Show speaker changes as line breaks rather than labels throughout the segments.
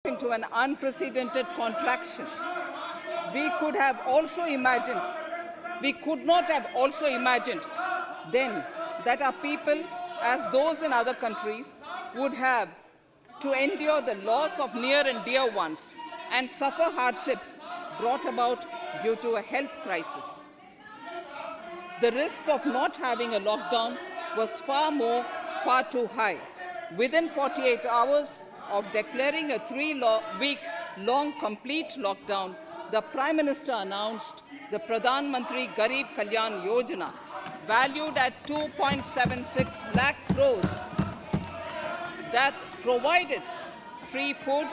into an unprecedented contraction. We could have also imagined, we could not have also imagined then that our people, as those in other countries, would have to endure the loss of near and dear ones and suffer hardships brought about due to a health crisis. The risk of not having a lockdown was far too high. Within 48 hours of declaring a 3-week-long complete lockdown, the Prime Minister announced the Pradhan Mantri Garib Kalyan Yojana, valued at 2.76 lakh crores, that provided free food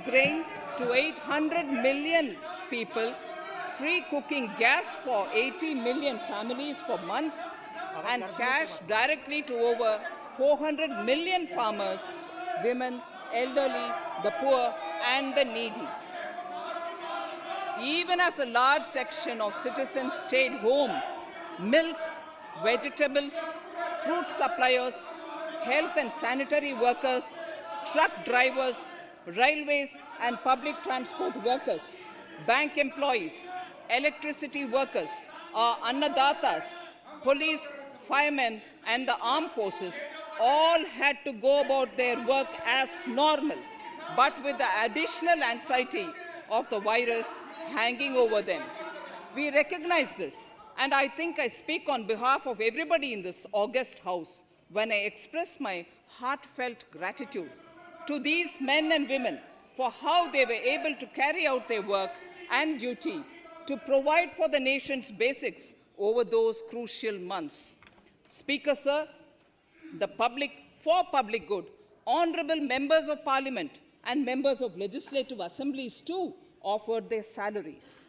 grain to 800 million people, free cooking gas for 80 million families for months, and cash directly to over 400 million farmers, women, elderly, the poor, and the needy. Even as a large section of citizens stayed home, milk, vegetables, fruit suppliers, health and sanitary workers, truck drivers, railways and public transport workers, bank employees, electricity workers, our annadatas, police, firemen, and the armed forces all had to go about their work as normal, but with the additional anxiety of the virus hanging over them. We recognize this, and I think I speak on behalf of everybody in this august house when I express my heartfelt gratitude to these men and women for how they were able to carry out their work and duty to provide for the nation's basics over those crucial months. Speaker, sir, for public good, honorable members of parliament and members of legislative assemblies too offered their salaries.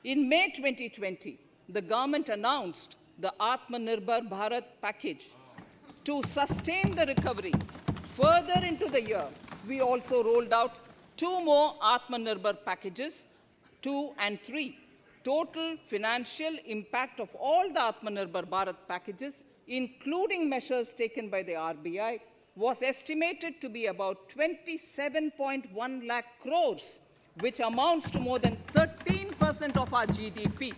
In May 2020, the government announced the Atmanirbhar Bharat package. To sustain the recovery further into the year, we also rolled out 2 more Atmanirbhar packages, 2 and 3. Total financial impact of all the Atmanirbhar Bharat packages, including measures taken by the RBI, was estimated to be about 27.1 lakh crores, which amounts to more than 13% of our GDP.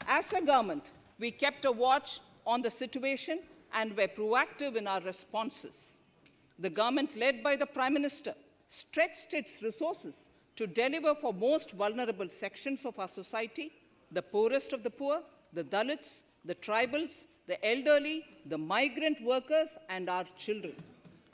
As a government, we kept a watch on the situation and were proactive in our responses. The government, led by the Prime Minister, stretched its resources to deliver for most vulnerable sections of our society, the poorest of the poor, the Dalits, the tribals, the elderly, the migrant workers, and our children.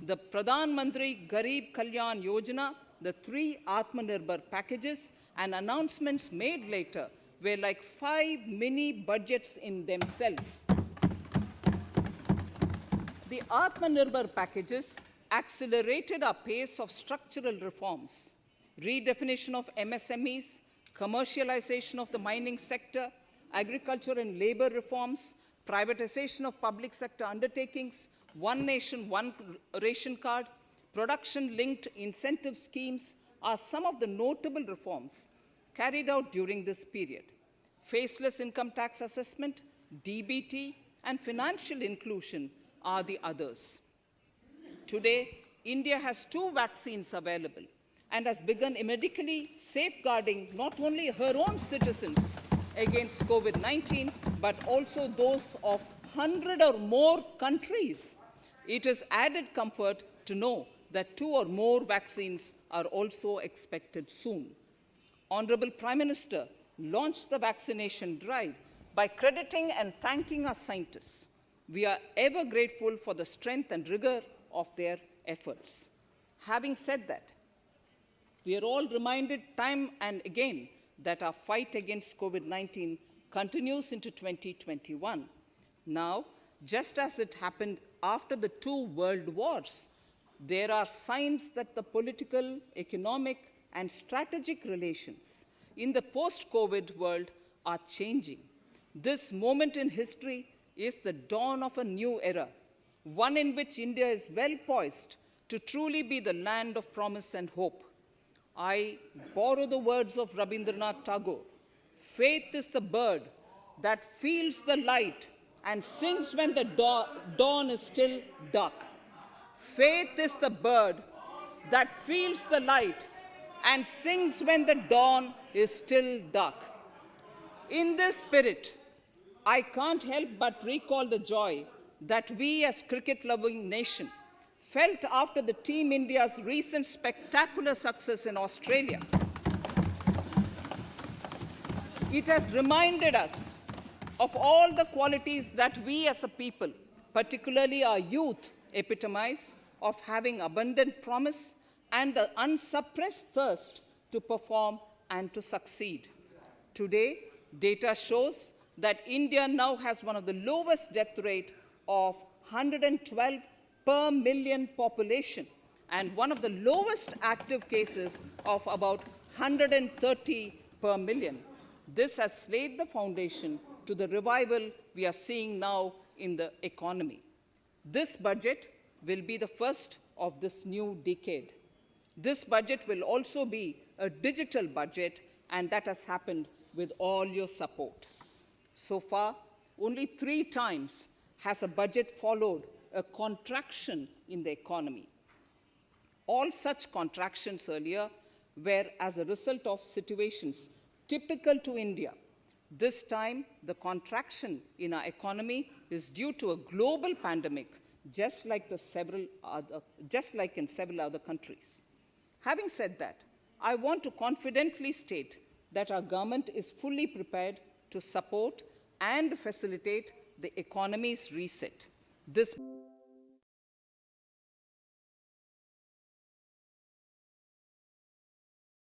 The Pradhan Mantri Garib Kalyan Yojana, the 3 Atmanirbhar packages, and announcements made later were like 5 mini budgets in themselves. The Atmanirbhar packages accelerated our pace of structural reforms, redefinition of MSMEs, commercialization of the mining sector, agriculture and labor reforms, privatization of public sector undertakings, one nation, one ration card, production-linked incentive schemes are some of the notable reforms carried out during this period. Faceless income tax assessment, DBT, and financial inclusion are the others. Today, India has 2 vaccines available and has begun medically safeguarding not only her own citizens against COVID-19, but also those of 100 or more countries. It is added comfort to know that 2 or more vaccines are also expected soon. Honorable Prime Minister launched the vaccination drive by crediting and thanking our scientists. We are ever grateful for the strength and rigor of their efforts. Having said that, we are all reminded time and again that our fight against COVID-19 continues into 2021. Now, just as it happened after the 2 world wars, there are signs that the political, economic, and strategic relations in the post-COVID world are changing. This moment in history is the dawn of a new era, one in which India is well poised to truly be the land of promise and hope. I borrow the words of Rabindranath Tagore. Faith is the bird that feels the light and sings when the dawn is still dark. Faith is the bird that feels the light and sings when the dawn is still dark. In this spirit, I can't help but recall the joy that we as cricket-loving nation felt after the Team India's recent spectacular success in Australia. It has reminded us of all the qualities that we as a people, particularly our youth, epitomize of having abundant promise and the unsuppressed thirst to perform and to succeed. Today, data shows that India now has one of the lowest death rate of 112 per million population and one of the lowest active cases of about 130 per million. This has laid the foundation to the revival we are seeing now in the economy. This budget will be the first of this new decade. This budget will also be a digital budget, and that has happened with all your support. So far, only 3 times has a budget followed a contraction in the economy. All such contractions earlier were as a result of situations typical to India. This time, the contraction in our economy is due to a global pandemic, just like in several other countries. Having said that, I want to confidently state that our government is fully prepared to support and facilitate the economy's reset. This will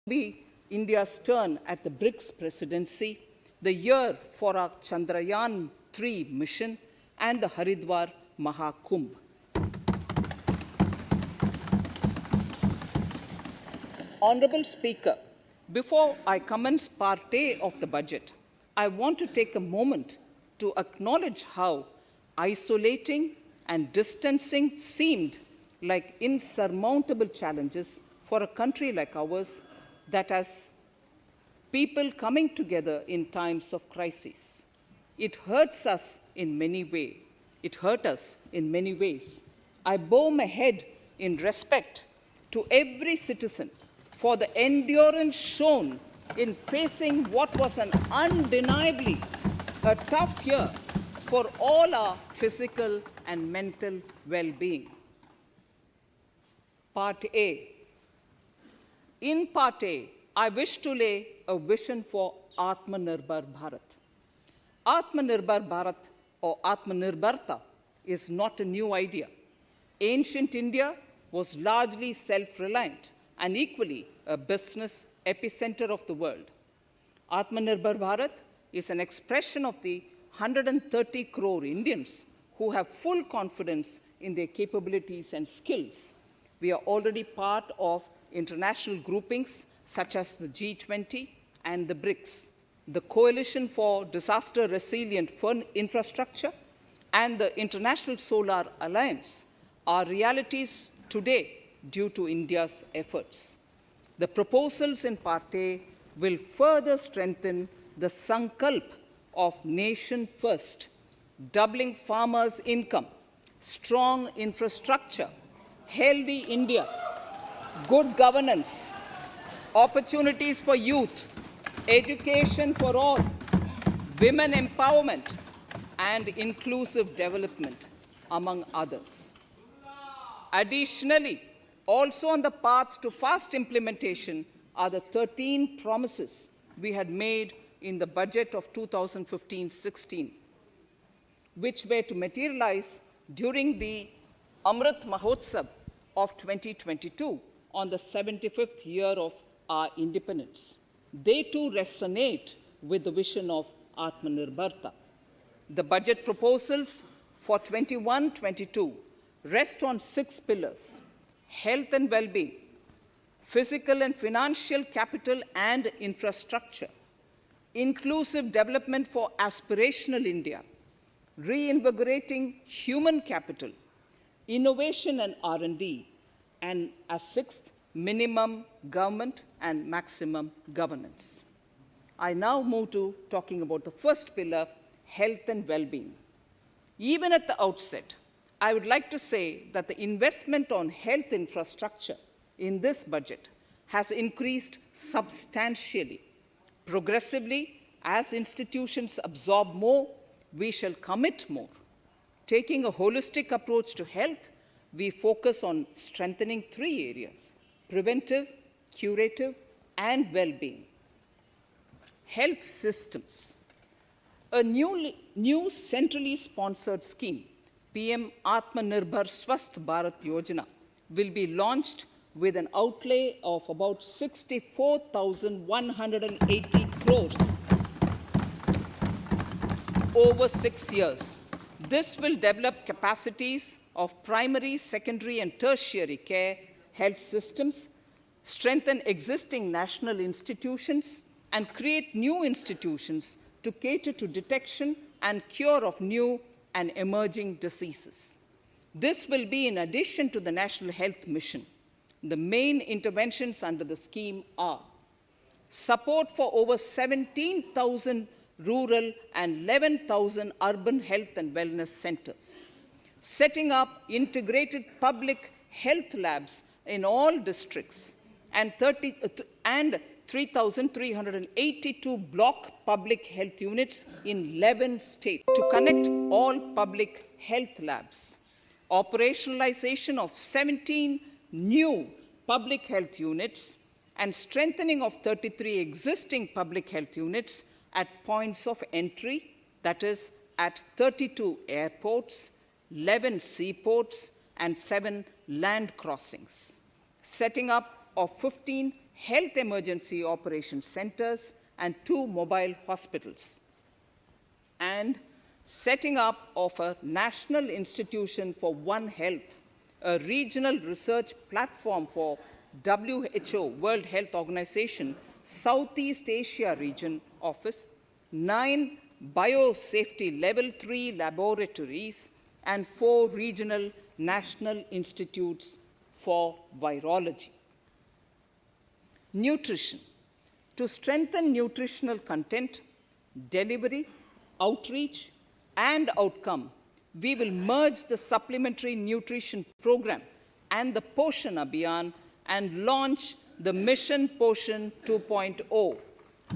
be India's turn at the BRICS presidency, the year for our Chandrayaan-3 mission, and the Haridwar Mahakumbh. Honorable Speaker, before I commence Part A of the budget, I want to take a moment to acknowledge how isolating and distancing seemed like insurmountable challenges for a country like ours that has people coming together in times of crisis. It hurts us in many ways. It hurt us in many ways. I bow my head in respect to every citizen for the endurance shown in facing what was an undeniably a tough year for all our physical and mental well-being. Part A. In Part A, I wish to lay a vision for Atmanirbhar Bharat. Atmanirbhar Bharat or Atmanirbharta is not a new idea. Ancient India was largely self-reliant and equally a business epicenter of the world. Atmanirbhar Bharat is an expression of the 130 crore Indians who have full confidence in their capabilities and skills. We are already part of international groupings such as the G20 and the BRICS, the Coalition for Disaster Resilient Infrastructure, and the International Solar Alliance are realities today due to India's efforts. The proposals in Part A will further strengthen the sankalp of nation first, doubling farmers' income, strong infrastructure, healthy India, good governance, opportunities for youth, education for all, women empowerment, and inclusive development, among others. Additionally, also on the path to fast implementation are the 13 promises we had made in the budget of 2015-16, which were to materialize during the Amrit Mahotsav of 2022 on the 75th year of our independence. They too resonate with the vision of Atmanirbharta. The budget proposals for 21-22 rest on 6 pillars: health and well-being, physical and financial capital and infrastructure, inclusive development for aspirational India, reinvigorating human capital, innovation and R&D, and as 6th, minimum government and maximum governance. I now move to talking about the first pillar, health and well-being. Even at the outset, I would like to say that the investment on health infrastructure in this budget has increased substantially. Progressively, as institutions absorb more, we shall commit more. Taking a holistic approach to health, we focus on strengthening three areas: preventive, curative, and well-being. Health systems. A new centrally sponsored scheme, PM Atmanirbhar Swasth Bharat Yojana, will be launched with an outlay of about 64,180 crores over 6 years. This will develop capacities of primary, secondary, and tertiary care health systems, strengthen existing national institutions, and create new institutions to cater to detection and cure of new and emerging diseases. This will be in addition to the National Health Mission. The main interventions under the scheme are support for over 17,000 rural and 11,000 urban health and wellness centers, setting up integrated public health labs in all districts, and 3,382 block public health units in 11 states to connect all public health labs. Operationalization of 17 new public health units and strengthening of 33 existing public health units at points of entry, that is, at 32 airports, 11 seaports, and 7 land crossings. Setting up of 15 health emergency operation centers and 2 mobile hospitals. And setting up of a National Institution for One Health, a regional research platform for WHO, World Health Organization, Southeast Asia Region Office, 9 biosafety level 3 laboratories, and 4 regional national institutes for virology. Nutrition. To strengthen nutritional content, delivery, outreach, and outcome, we will merge the supplementary nutrition program and the Poshan Abhiyan and launch the Mission Poshan 2.0.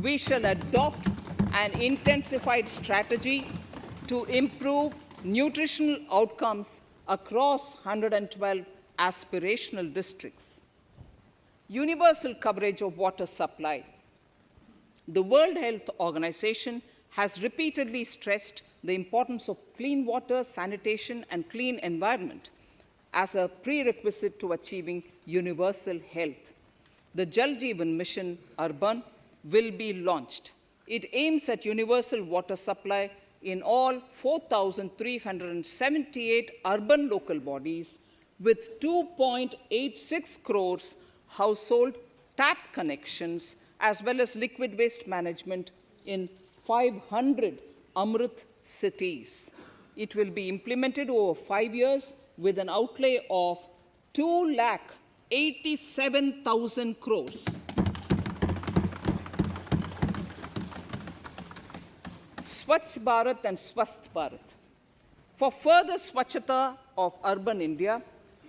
We shall adopt an intensified strategy to improve nutritional outcomes across 112 aspirational districts. Universal coverage of water supply. The World Health Organization has repeatedly stressed the importance of clean water, sanitation, and clean environment as a prerequisite to achieving universal health. The Jal Jeevan Mission Urban will be launched. It aims at universal water supply in all 4,378 urban local bodies with 2.86 crores household tap connections, as well as liquid waste management in 500 Amrit cities. It will be implemented over 5 years with an outlay of 2,87,000 crores. Swachh Bharat and Swasth Bharat. For further Swachhata of urban India,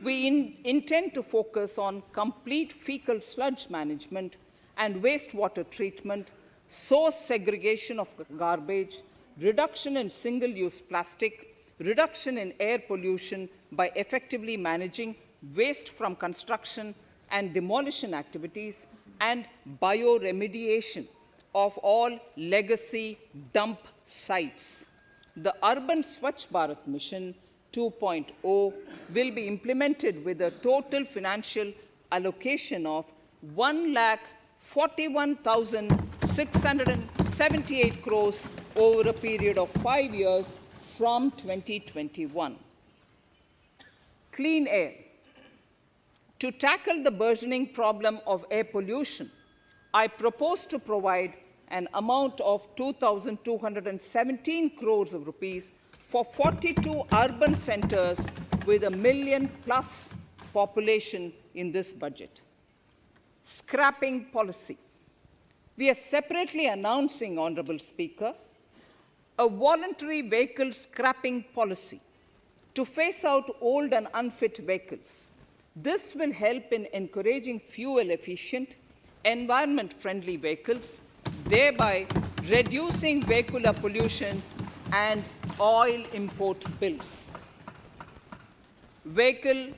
we intend to focus on complete fecal sludge management and wastewater treatment, source segregation of garbage, reduction in single-use plastic, reduction in air pollution by effectively managing waste from construction and demolition activities, and bioremediation of all legacy dump sites. The Urban Swachh Bharat Mission 2.0 will be implemented with a total financial allocation of 1,41,678 crores over a period of 5 years from 2021. Clean air. To tackle the burgeoning problem of air pollution, I propose to provide an amount of 2,217 crores of rupees for 42 urban centers with 1 million plus population in this budget. Scrapping policy. We are separately announcing, Honorable Speaker, a voluntary vehicle scrapping policy to phase out old and unfit vehicles. This will help in encouraging fuel-efficient, environment-friendly vehicles, thereby reducing vehicular pollution and oil import bills. Vehicles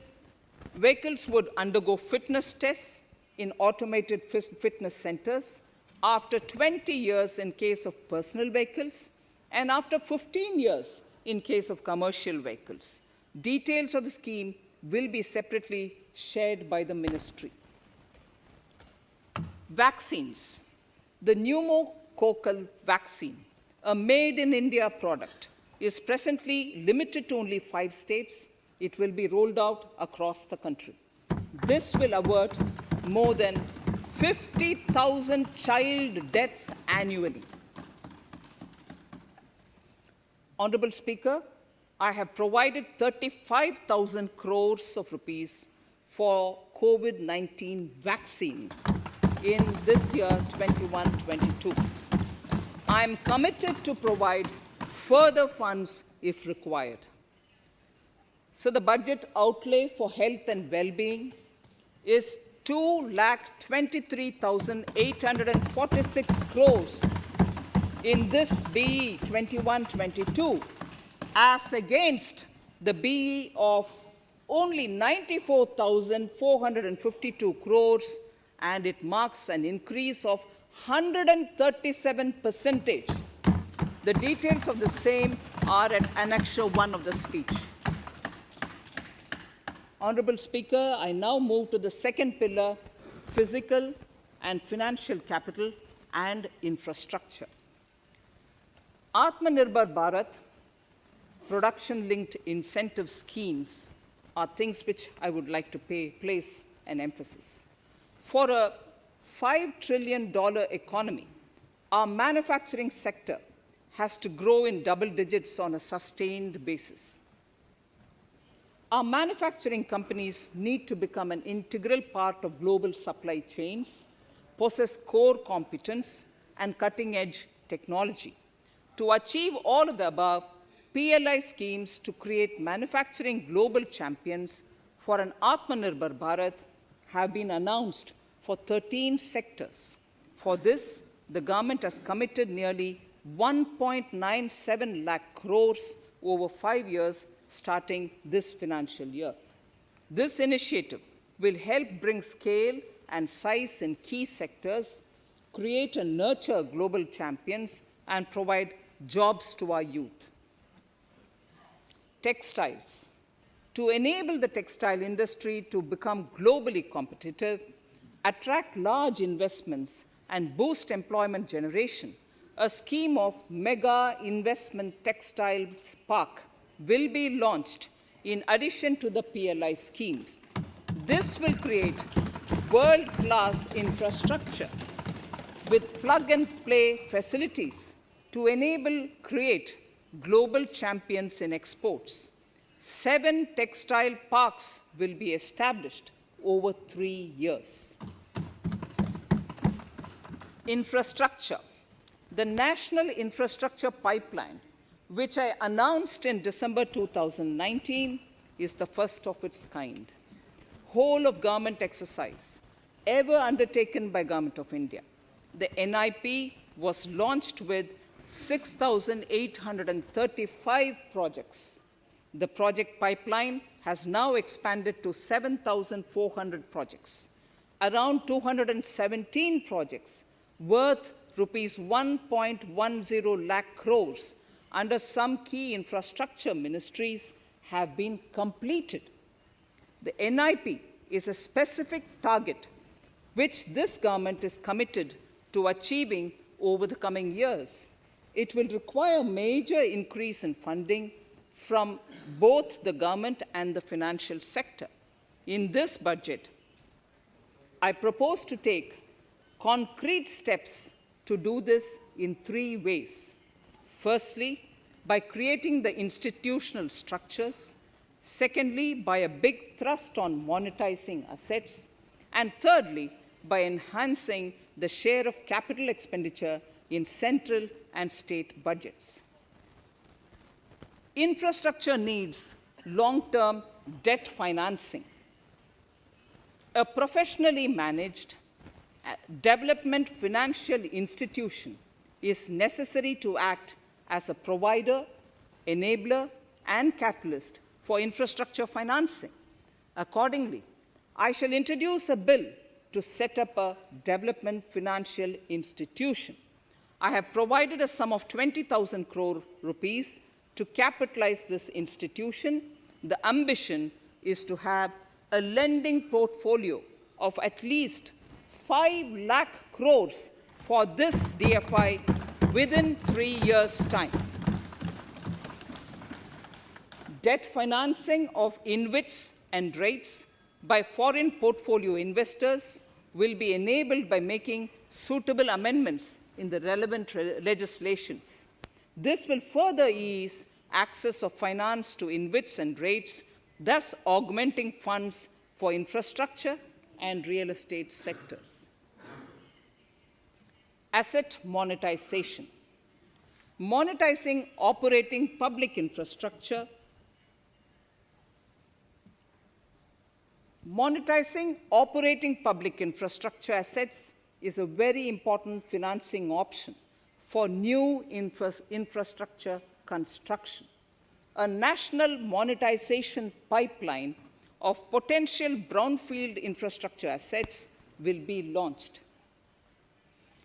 would undergo fitness tests in automated fitness centers after 20 years in case of personal vehicles and after 15 years in case of commercial vehicles. Details of the scheme will be separately shared by the ministry. Vaccines. The pneumococcal vaccine, a made-in-India product, is presently limited to only 5 states. It will be rolled out across the country. This will avert more than 50,000 child deaths annually. Honorable Speaker, I have provided 35,000 crores of rupees for COVID-19 vaccine in this year 21-22. I am committed to provide further funds if required. So the budget outlay for health and well-being is 2,23,846 crores in this BE 21-22, as against the BE of only 94,452 crores, and it marks an increase of 137%. The details of the same are at Annexure 1 of the speech. Honorable Speaker, I now move to the second pillar, physical and financial capital and infrastructure. Atmanirbhar Bharat, production-linked incentive schemes are things which I would like to place an emphasis. For a $5 trillion economy, our manufacturing sector has to grow in double digits on a sustained basis. Our manufacturing companies need to become an integral part of global supply chains, possess core competence, and cutting-edge technology. To achieve all of the above, PLI schemes to create manufacturing global champions for an Atmanirbhar Bharat have been announced for 13 sectors. For this, the government has committed nearly 1.97 lakh crores over 5 years starting this financial year. This initiative will help bring scale and size in key sectors, create and nurture global champions, and provide jobs to our youth. Textiles. To enable the textile industry to become globally competitive, attract large investments, and boost employment generation, a scheme of Mega Investment Textiles Park will be launched in addition to the PLI schemes. This will create world-class infrastructure with plug-and-play facilities to create global champions in exports. 7 textile parks will be established over 3 years. Infrastructure. The National Infrastructure Pipeline, which I announced in December 2019, is the first of its kind. Whole of government exercise ever undertaken by Government of India. The NIP was launched with 6,835 projects. The project pipeline has now expanded to 7,400 projects. Around 217 projects worth rupees 1.10 lakh crores under some key infrastructure ministries have been completed. The NIP is a specific target which this government is committed to achieving over the coming years. It will require a major increase in funding from both the government and the financial sector. In this budget, I propose to take concrete steps to do this in 3 ways. Firstly, by creating the institutional structures. Secondly, by a big thrust on monetizing assets. And thirdly, by enhancing the share of capital expenditure in central and state budgets. Infrastructure needs long-term debt financing. A professionally managed development financial institution is necessary to act as a provider, enabler, and catalyst for infrastructure financing. Accordingly, I shall introduce a bill to set up a development financial institution. I have provided a sum of 20,000 crore rupees to capitalize this institution. The ambition is to have a lending portfolio of at least 5 lakh crores for this DFI within 3 years' time. Debt financing of InvITs and REITs by foreign portfolio investors will be enabled by making suitable amendments in the relevant legislations. This will further ease access of finance to InvITs and REITs, thus augmenting funds for infrastructure and real estate sectors. Asset monetization. Monetizing operating public infrastructure. Monetizing operating public infrastructure assets is a very important financing option for new infrastructure construction. A national monetization pipeline of potential brownfield infrastructure assets will be launched.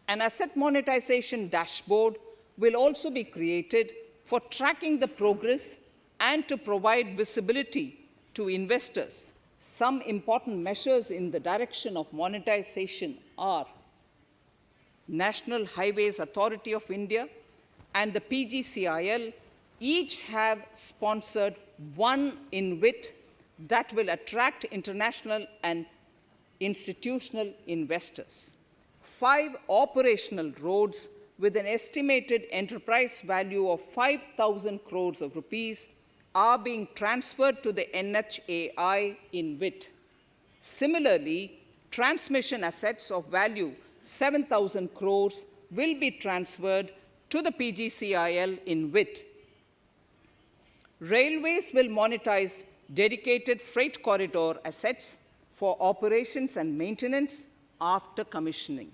An asset monetization dashboard will also be created for tracking the progress and to provide visibility to investors. Some important measures in the direction of monetization are National Highways Authority of India and the PGCIL each have sponsored one InvIT that will attract international and institutional investors. 5 operational roads with an estimated enterprise value of 5,000 crores of rupees are being transferred to the NHAI InvIT. Similarly, transmission assets of value 7,000 crores will be transferred to the PGCIL InvIT. Railways will monetize dedicated freight corridor assets for operations and maintenance after commissioning.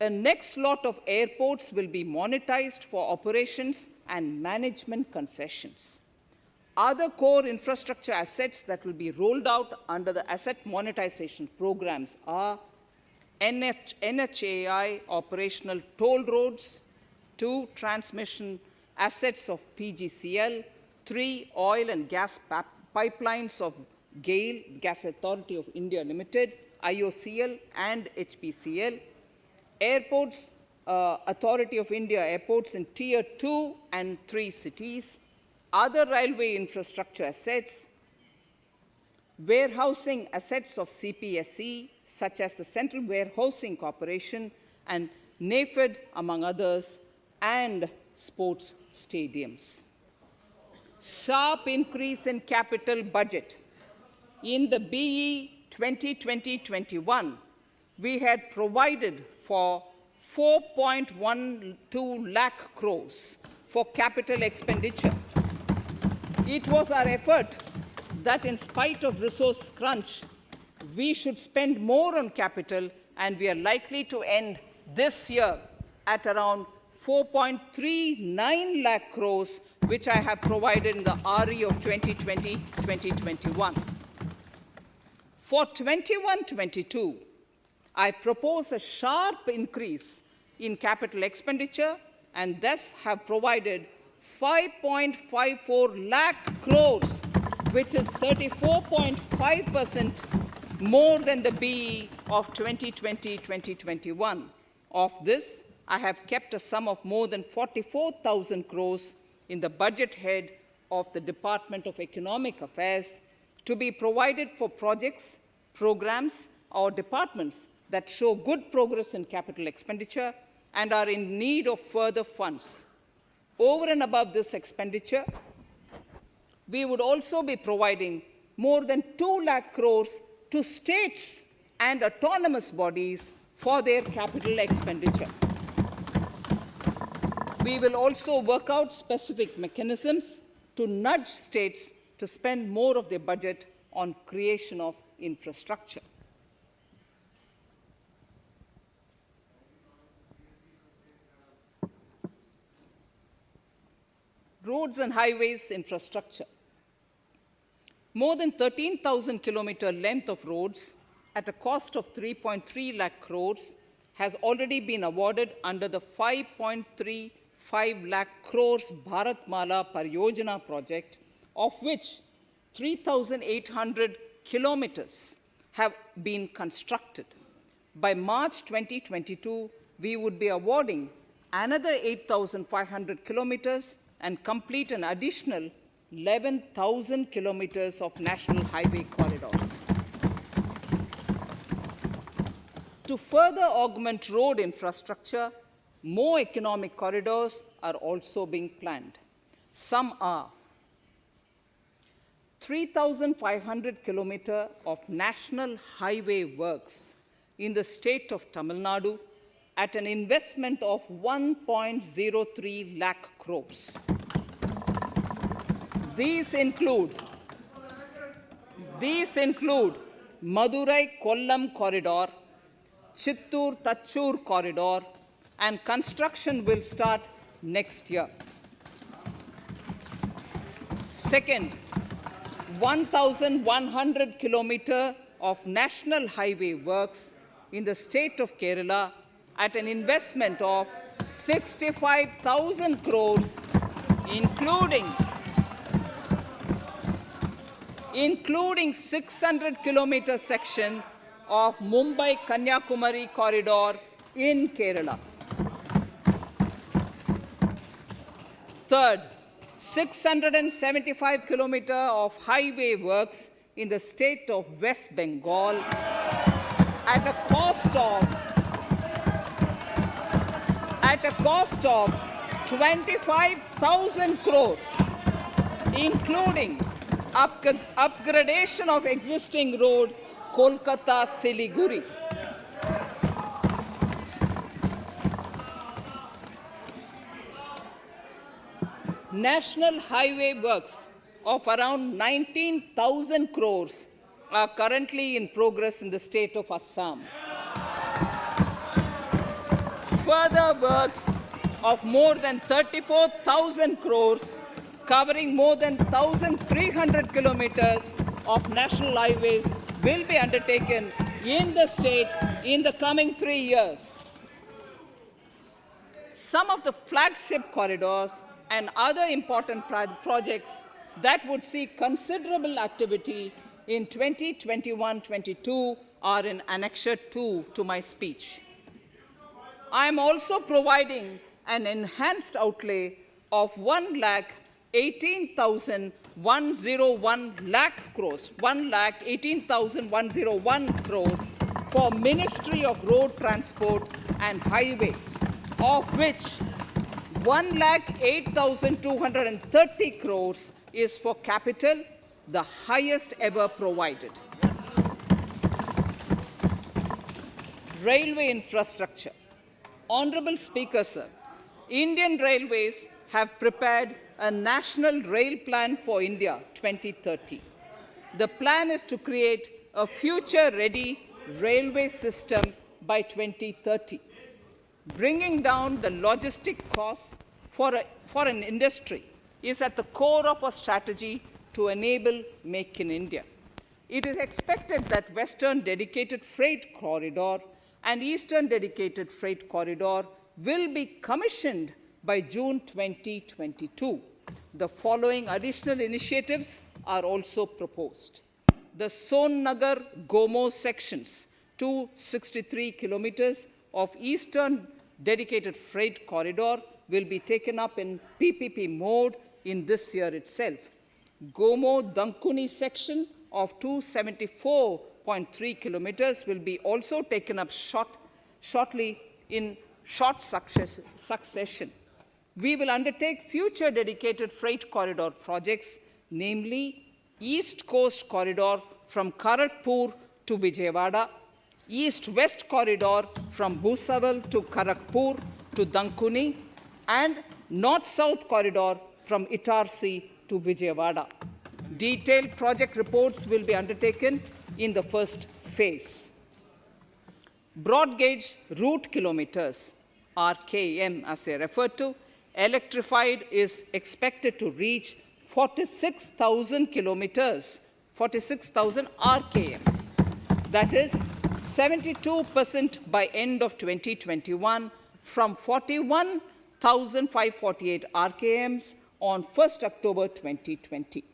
A next lot of airports will be monetized for operations and management concessions. Other core infrastructure assets that will be rolled out under the asset monetization programs are NHAI operational toll roads, 2 transmission assets of PGCL, 3 oil and gas pipelines of GAIL, Gas Authority of India Limited, IOCL and HPCL, Airports Authority of India airports in Tier 2 and 3 cities, other railway infrastructure assets, warehousing assets of CPSE, such as the Central Warehousing Corporation and NAFED, among others, and sports stadiums. Sharp increase in capital budget. In the BE 2020-21, we had provided for 4.12 lakh crores for capital expenditure. It was our effort that in spite of resource crunch, we should spend more on capital, and we are likely to end this year at around 4.39 lakh crores, which I have provided in the RE of 2020-2021. For 21-22, I propose a sharp increase in capital expenditure and thus have provided 5.54 lakh crores, which is 34.5% more than the BE of 2020-2021. Of this, I have kept a sum of more than 44,000 crores in the budget head of the Department of Economic Affairs to be provided for projects, programs, or departments that show good progress in capital expenditure and are in need of further funds. Over and above this expenditure, we would also be providing more than 2 lakh crores to states and autonomous bodies for their capital expenditure. We will also work out specific mechanisms to nudge states to spend more of their budget on creation of infrastructure. Roads and highways infrastructure. More than 13,000 kilometer length of roads at a cost of 3.3 lakh crores has already been awarded under the 5.35 lakh crores Bharatmala Pariyojana project, of which 3,800 kilometers have been constructed. By March 2022, we would be awarding another 8,500 kilometers and complete an additional 11,000 kilometers of national highway corridors. To further augment road infrastructure, more economic corridors are also being planned. Some are 3,500 kilometers of national highway works in the state of Tamil Nadu at an investment of 1.03 lakh crores. These include Madurai-Kollam corridor, Chittoor-Tachur corridor, and construction will start next year. Second, 1,100 kilometers of national highway works in the state of Kerala at an investment of 65,000 crores, including 600 kilometer section of Mumbai-Kanyakumari corridor in Kerala. Third, 675 kilometers of highway works in the state of West Bengal at a cost of 25,000 crores, including upgradation of existing road Kolkata-Siliguri. National highway works of around 19,000 crores are currently in progress in the state of Assam. Further works of more than 34,000 crores covering more than 1,300 kilometers of national highways will be undertaken in the state in the coming 3 years. Some of the flagship corridors and other important projects that would see considerable activity in 2021-22 are in Annexure 2 to my speech. I am also providing an enhanced outlay of 1,18,101 crores for Ministry of Road Transport and Highways, of which 1,08,230 crores is for capital, the highest ever provided. Railway infrastructure. Honorable Speaker, sir, Indian Railways have prepared a National Rail Plan for India 2030. The plan is to create a future-ready railway system by 2030. Bringing down the logistic costs for an industry is at the core of our strategy to enable Make in India. It is expected that Western Dedicated Freight Corridor and Eastern Dedicated Freight Corridor will be commissioned by June 2022. The following additional initiatives are also proposed. The Son-Nagar-Gomo sections, 263 kilometers of Eastern Dedicated Freight Corridor will be taken up in PPP mode in this year itself. Gomo-Dankuni section of 274.3 kilometers will be also taken up shortly in short succession. We will undertake future dedicated freight corridor projects, namely East Coast Corridor from Kharagpur to Vijayawada, East-West Corridor from Bhusawal to Kharagpur to Dankuni, and North-South Corridor from Itarsi to Vijayawada. Detailed project reports will be undertaken in the first phase. Broad gauge route kilometers, RKM as they refer to, electrified is expected to reach 46,000 kilometers, 46,000 RKMs. That is 72% by end of 2021 from 41,548 RKMs on 1st October 2020.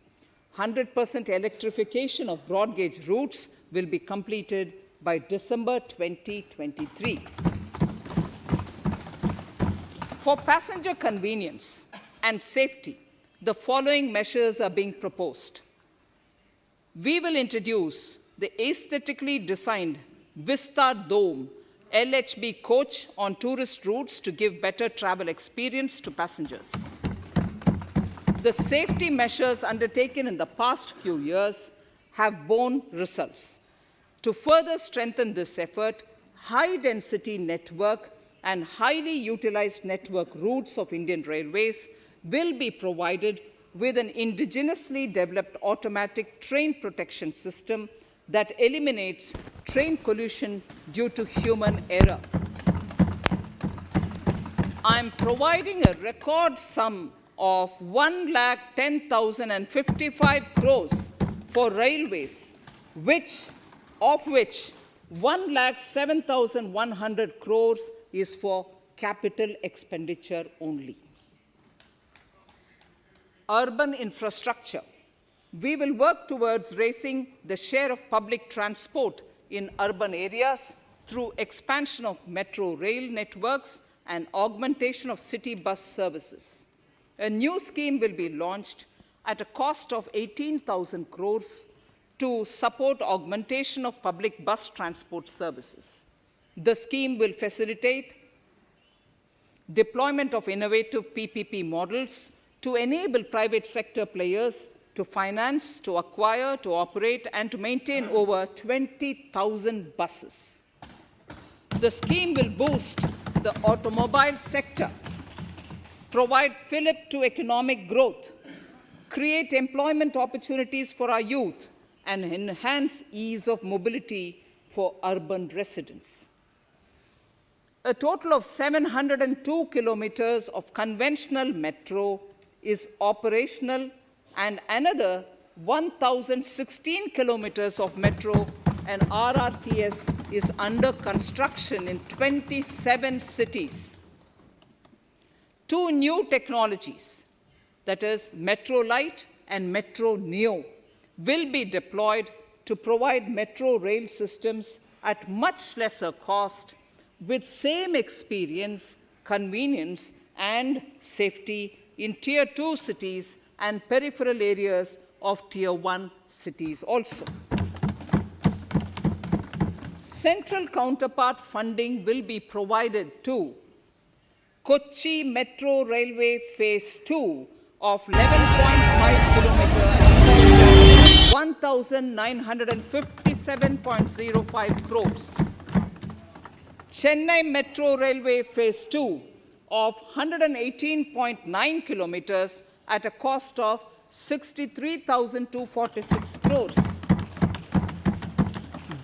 100% electrification of broad gauge routes will be completed by December 2023. For passenger convenience and safety, the following measures are being proposed. We will introduce the aesthetically designed Vista Dome LHB coach on tourist routes to give better travel experience to passengers. The safety measures undertaken in the past few years have borne results. To further strengthen this effort, high-density network and highly utilized network routes of Indian Railways will be provided with an indigenously developed automatic train protection system that eliminates train collision due to human error. I'm providing a record sum of 1,10,055 crores for railways, of which 1,07,100 crores is for capital expenditure only. Urban infrastructure. We will work towards raising the share of public transport in urban areas through expansion of metro rail networks and augmentation of city bus services. A new scheme will be launched at a cost of 18,000 crores to support augmentation of public bus transport services. The scheme will facilitate deployment of innovative PPP models to enable private sector players to finance, to acquire, to operate, and to maintain over 20,000 buses. The scheme will boost the automobile sector, provide fillip to economic growth, create employment opportunities for our youth, and enhance ease of mobility for urban residents. A total of 702 kilometers of conventional metro is operational, and another 1,016 kilometers of metro and RRTS is under construction in 27 cities. Two new technologies, that is Metro Light and Metro Neo, will be deployed to provide metro rail systems at much lesser cost with same experience, convenience, and safety in Tier 2 cities and peripheral areas of Tier 1 cities also. Central counterpart funding will be provided to Kochi Metro Railway Phase 2 of 11.5 kilometers, 1,957.05 crores. Chennai Metro Railway Phase 2 of 118.9 kilometers at a cost of 63,246 crores.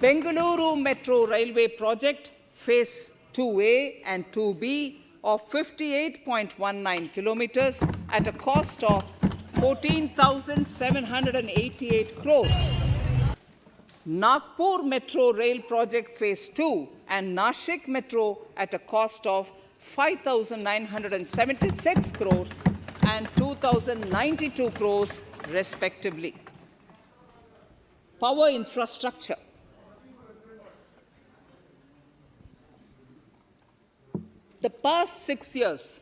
Bengaluru Metro Railway Project Phase 2A and 2B of 58.19 kilometers at a cost of 14,788 crores. Nagpur Metro Rail Project Phase 2 and Nashik Metro at a cost of 5,976 crores and 2,092 crores respectively. Power infrastructure. The past 6 years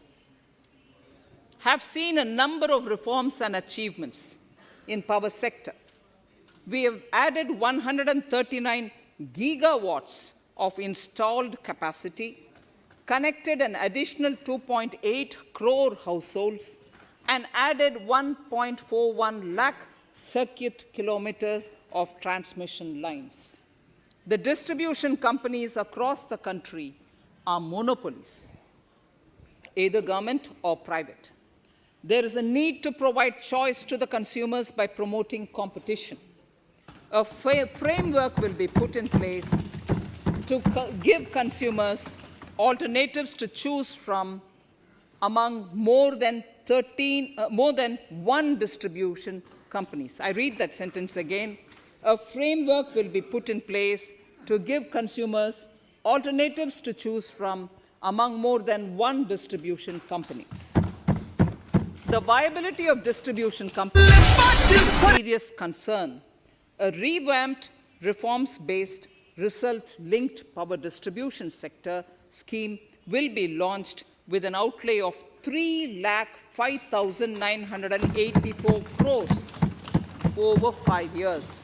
have seen a number of reforms and achievements in power sector. We have added 139 gigawatts of installed capacity, connected an additional 2.8 crore households, and added 1.41 lakh circuit kilometers of transmission lines. The distribution companies across the country are monopolies, either government or private. There is a need to provide choice to the consumers by promoting competition. A framework will be put in place to give consumers alternatives to choose from among more than one distribution companies. I read that sentence again. A framework will be put in place to give consumers alternatives to choose from among more than one distribution company. The viability of distribution companies is a serious concern. A revamped, reforms-based, result-linked power distribution sector scheme will be launched with an outlay of 3,05,984 crores over 5 years.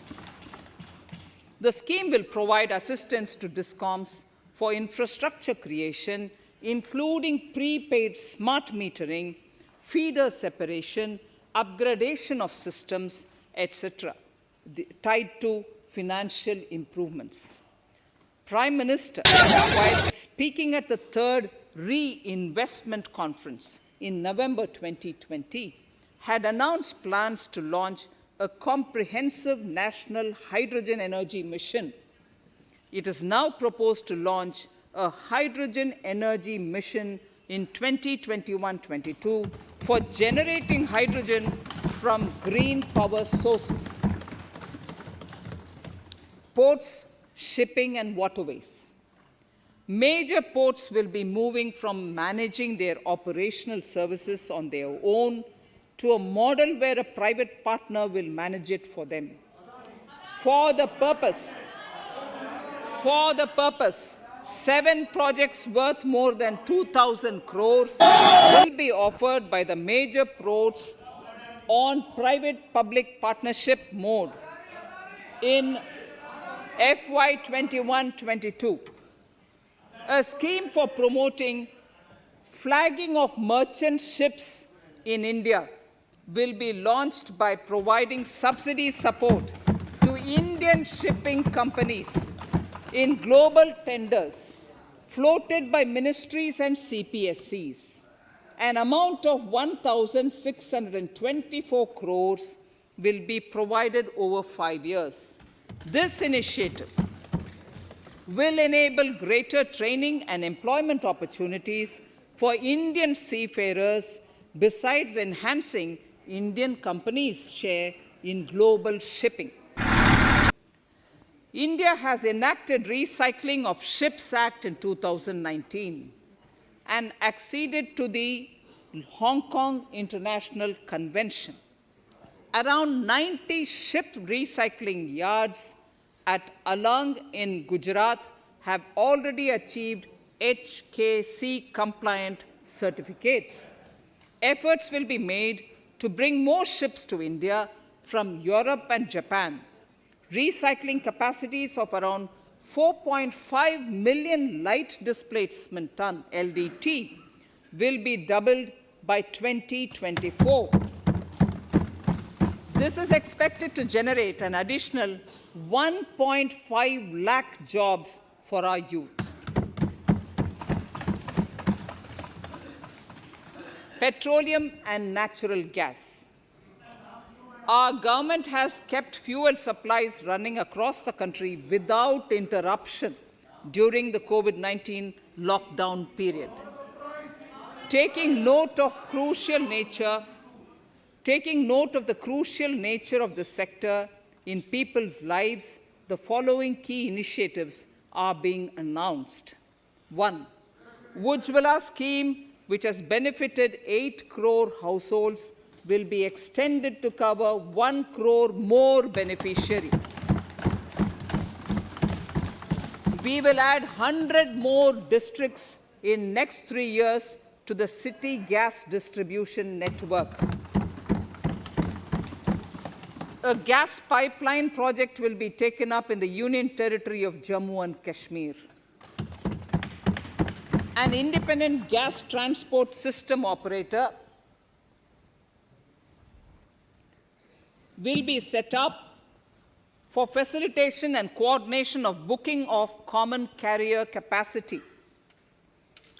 The scheme will provide assistance to DISCOMs for infrastructure creation, including prepaid smart metering, feeder separation, upgradation of systems, etc., tied to financial improvements. Prime Minister, while speaking at the third Reinvestment Conference in November 2020, had announced plans to launch a comprehensive national hydrogen energy mission. It is now proposed to launch a hydrogen energy mission in 2021-22 for generating hydrogen from green power sources. Ports, shipping, and waterways. Major ports will be moving from managing their operational services on their own to a model where a private partner will manage it for them. For the purpose, 7 projects worth more than 2,000 crores will be offered by the major ports on private-public partnership mode in FY 21-22. A scheme for promoting flagging of merchant ships in India will be launched by providing subsidy support to Indian shipping companies in global tenders floated by ministries and CPSCs. An amount of 1,624 crores will be provided over 5 years. This initiative will enable greater training and employment opportunities for Indian seafarers, besides enhancing Indian companies' share in global shipping. India has enacted Recycling of Ships Act in 2019 and acceded to the Hong Kong International Convention. Around 90 ship recycling yards at Alang in Gujarat have already achieved HKC-compliant certificates. Efforts will be made to bring more ships to India from Europe and Japan. Recycling capacities of around 4.5 million light displacement ton LDT will be doubled by 2024. This is expected to generate an additional 1.5 lakh jobs for our youth. Petroleum and natural gas. Our government has kept fuel supplies running across the country without interruption during the COVID-19 lockdown period. Taking note of the crucial nature of the sector in people's lives, the following key initiatives are being announced. 1. Ujjwala scheme, which has benefited 8 crore households, will be extended to cover 1 crore more beneficiaries. We will add 100 more districts in next 3 years to the city gas distribution network. A gas pipeline project will be taken up in the Union Territory of Jammu and Kashmir. An independent gas transport system operator will be set up for facilitation and coordination of booking of common carrier capacity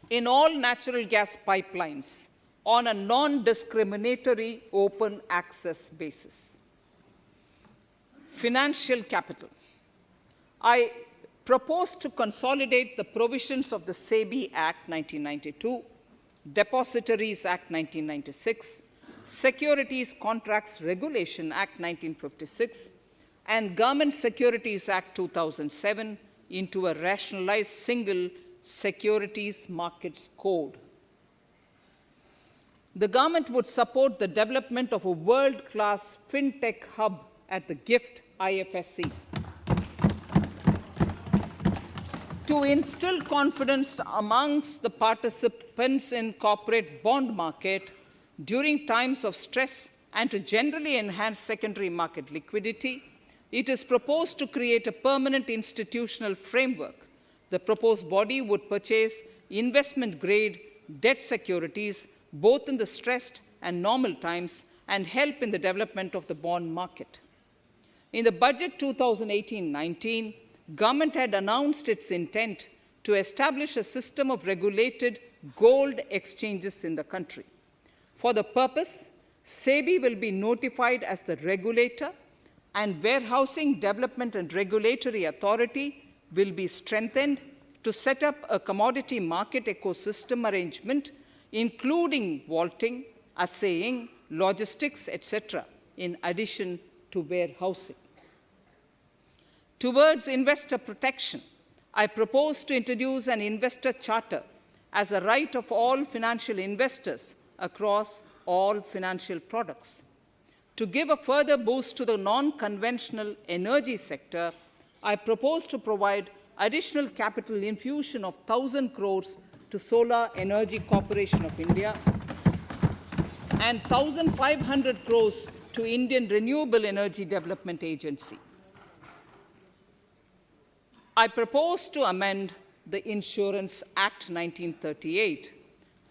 in all natural gas pipelines on a non-discriminatory open access basis. Financial capital. I propose to consolidate the provisions of the SEBI Act 1992, Depositories Act 1996, Securities Contracts Regulation Act 1956, and Government Securities Act 2007 into a rationalized single securities markets code. The government would support the development of a world-class fintech hub at the GIFT IFSC. To instill confidence amongst the participants in corporate bond market during times of stress and to generally enhance secondary market liquidity, it is proposed to create a permanent institutional framework. The proposed body would purchase investment-grade debt securities both in the stressed and normal times and help in the development of the bond market. In the budget 2018-19, government had announced its intent to establish a system of regulated gold exchanges in the country. For the purpose, SEBI will be notified as the regulator, and Warehousing Development and Regulatory Authority will be strengthened to set up a commodity market ecosystem arrangement, including vaulting, assaying, logistics, etc., in addition to warehousing. Towards investor protection, I propose to introduce an investor charter as a right of all financial investors across all financial products. To give a further boost to the non-conventional energy sector, I propose to provide additional capital infusion of 1,000 crores to Solar Energy Corporation of India and 1,500 crores to Indian Renewable Energy Development Agency. I propose to amend the Insurance Act 1938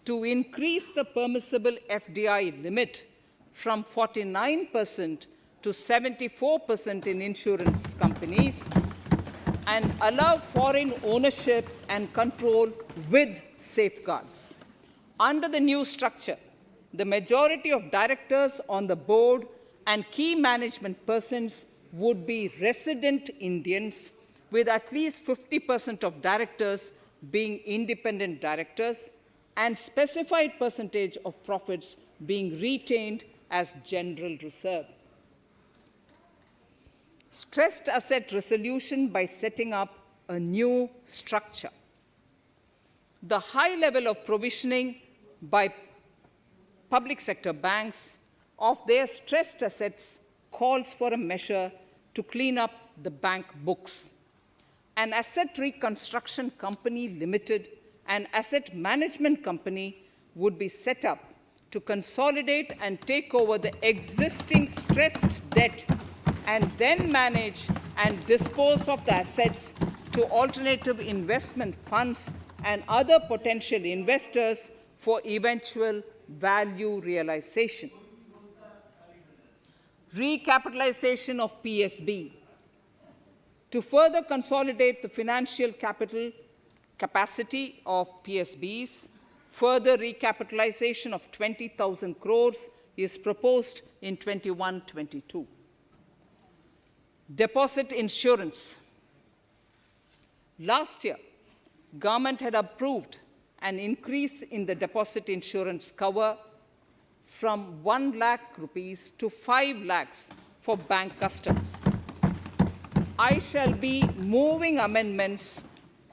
to increase the permissible FDI limit from 49% to 74% in insurance companies and allow foreign ownership and control with safeguards. Under the new structure, the majority of directors on the board and key management persons would be resident Indians, with at least 50% of directors being independent directors and specified percentage of profits being retained as general reserve. Stressed asset resolution by setting up a new structure. The high level of provisioning by public sector banks of their stressed assets calls for a measure to clean up the bank books. An asset reconstruction company limited and asset management company would be set up to consolidate and take over the existing stressed debt and then manage and dispose of the assets to alternative investment funds and other potential investors for eventual value realization. Recapitalization of PSB. To further consolidate the financial capital capacity of PSBs, further recapitalization of 20,000 crores is proposed in 21-22. Deposit insurance. Last year, government had approved an increase in the deposit insurance cover from 1 lakh rupees to 5 lakhs for bank customers. I shall be moving amendments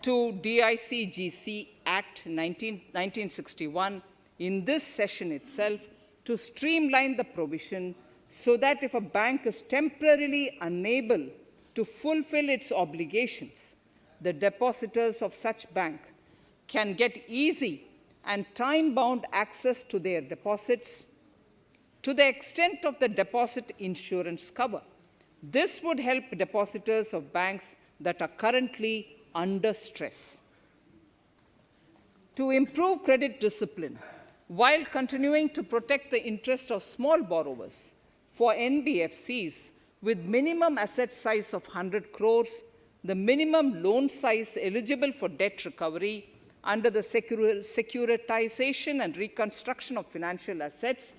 to DICGC Act 1961 in this session itself to streamline the provision so that if a bank is temporarily unable to fulfill its obligations, the depositors of such bank can get easy and time-bound access to their deposits to the extent of the deposit insurance cover. This would help depositors of banks that are currently under stress. To improve credit discipline, while continuing to protect the interest of small borrowers, for NBFCs with minimum asset size of 100 crores, the minimum loan size eligible for debt recovery under the Securitization and Reconstruction of Financial Assets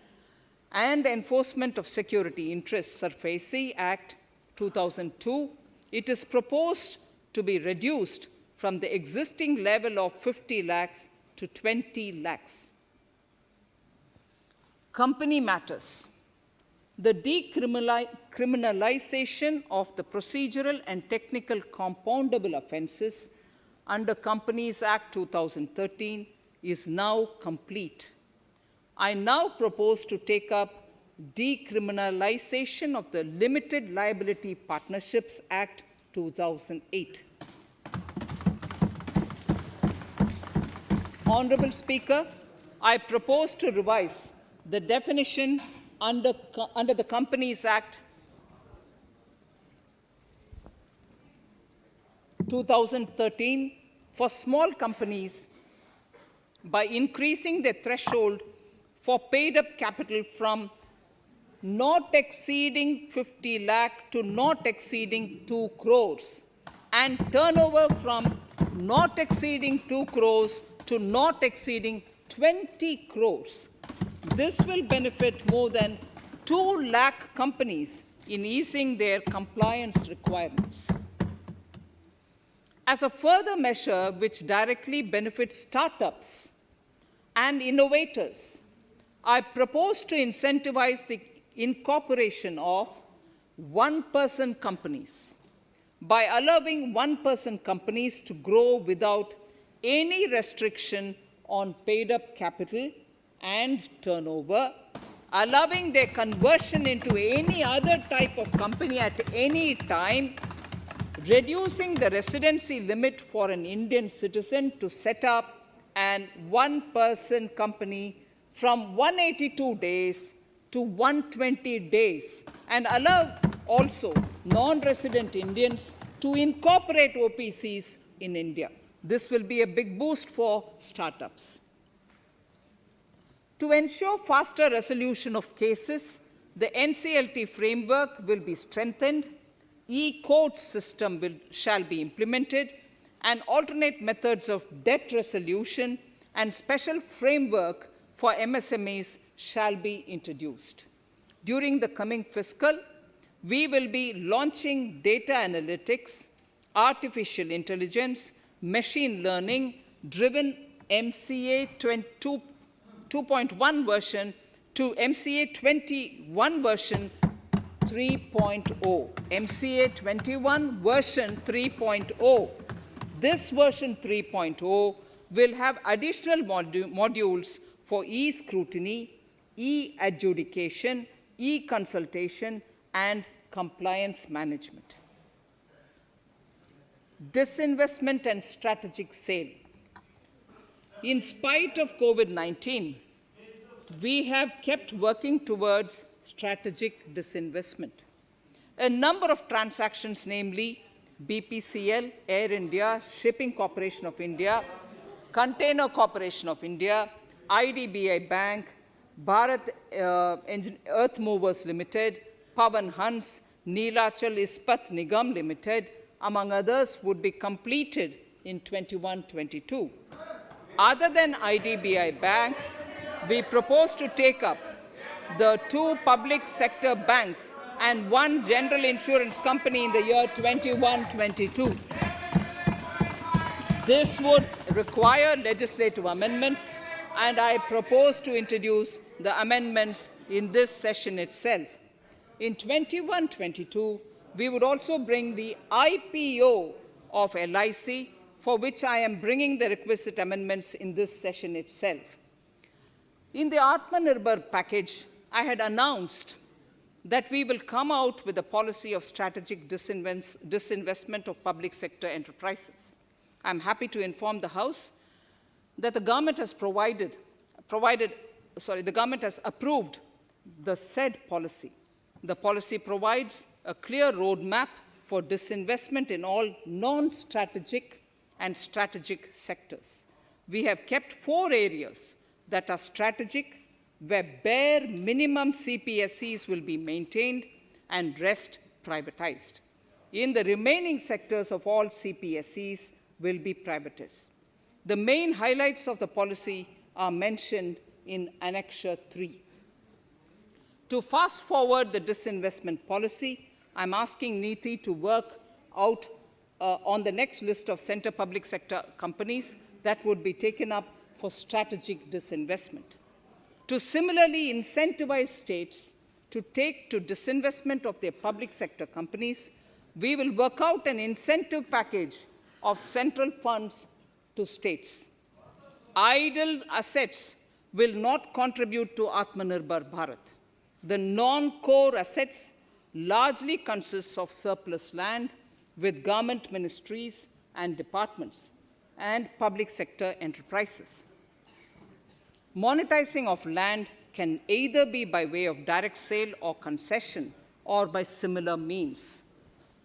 and Enforcement of Security Interests (SARFAESI) Act 2002, it is proposed to be reduced from the existing level of 50 lakhs to 20 lakhs. Company matters. The decriminalization of the procedural and technical compoundable offences under Companies Act 2013 is now complete. I now propose to take up decriminalization of the Limited Liability Partnerships Act 2008. Honorable Speaker, I propose to revise the definition under the Companies Act 2013 for small companies by increasing the threshold for paid-up capital from not exceeding 50 lakh to not exceeding 2 crores and turnover from not exceeding 2 crores to not exceeding 20 crores. This will benefit more than 2 lakh companies in easing their compliance requirements. As a further measure which directly benefits startups and innovators, I propose to incentivize the incorporation of one-person companies by allowing one-person companies to grow without any restriction on paid-up capital and turnover, allowing their conversion into any other type of company at any time, reducing the residency limit for an Indian citizen to set up an one-person company from 182 days to 120 days, and allow also non-resident Indians to incorporate OPCs in India. This will be a big boost for startups. To ensure faster resolution of cases, the NCLT framework will be strengthened, e-court system shall be implemented, and alternate methods of debt resolution and special framework for MSMEs shall be introduced. During the coming fiscal, we will be launching data analytics, artificial intelligence, machine learning driven MCA 2.1 version to MCA 21 version 3.0. MCA 21 version 3.0. This version 3.0 will have additional modules for e-scrutiny, e-adjudication, e-consultation, and compliance management. Disinvestment and strategic sale. In spite of COVID-19, we have kept working towards strategic disinvestment. A number of transactions, namely BPCL, Air India, Shipping Corporation of India, Container Corporation of India, IDBI Bank, Bharat Earth Movers Limited, Pavan Hans, Neelachal Ispat Nigam Limited, among others, would be completed in 21-22. Other than IDBI Bank, we propose to take up the 2 public sector banks and 1 general insurance company in the year 21-22. This would require legislative amendments, and I propose to introduce the amendments in this session itself. In 21-22, we would also bring the IPO of LIC, for which I am bringing the requisite amendments in this session itself. In the Atmanirbhar package, I had announced that we will come out with a policy of strategic disinvestment of public sector enterprises. I'm happy to inform the House that the government has the government has approved the said policy. The policy provides a clear roadmap for disinvestment in all non-strategic and strategic sectors. We have kept 4 areas that are strategic, where bare minimum CPSEs will be maintained and rest privatized. In the remaining sectors of all CPSEs will be privatized. The main highlights of the policy are mentioned in Annexure 3. To fast forward the disinvestment policy, I'm asking NITI to work out on the next list of center public sector companies that would be taken up for strategic disinvestment. To similarly incentivize states to take to disinvestment of their public sector companies, we will work out an incentive package of central funds to states. Idle assets will not contribute to Atmanirbhar Bharat. The non-core assets largely consist of surplus land with government ministries and departments and public sector enterprises. Monetizing of land can either be by way of direct sale or concession or by similar means.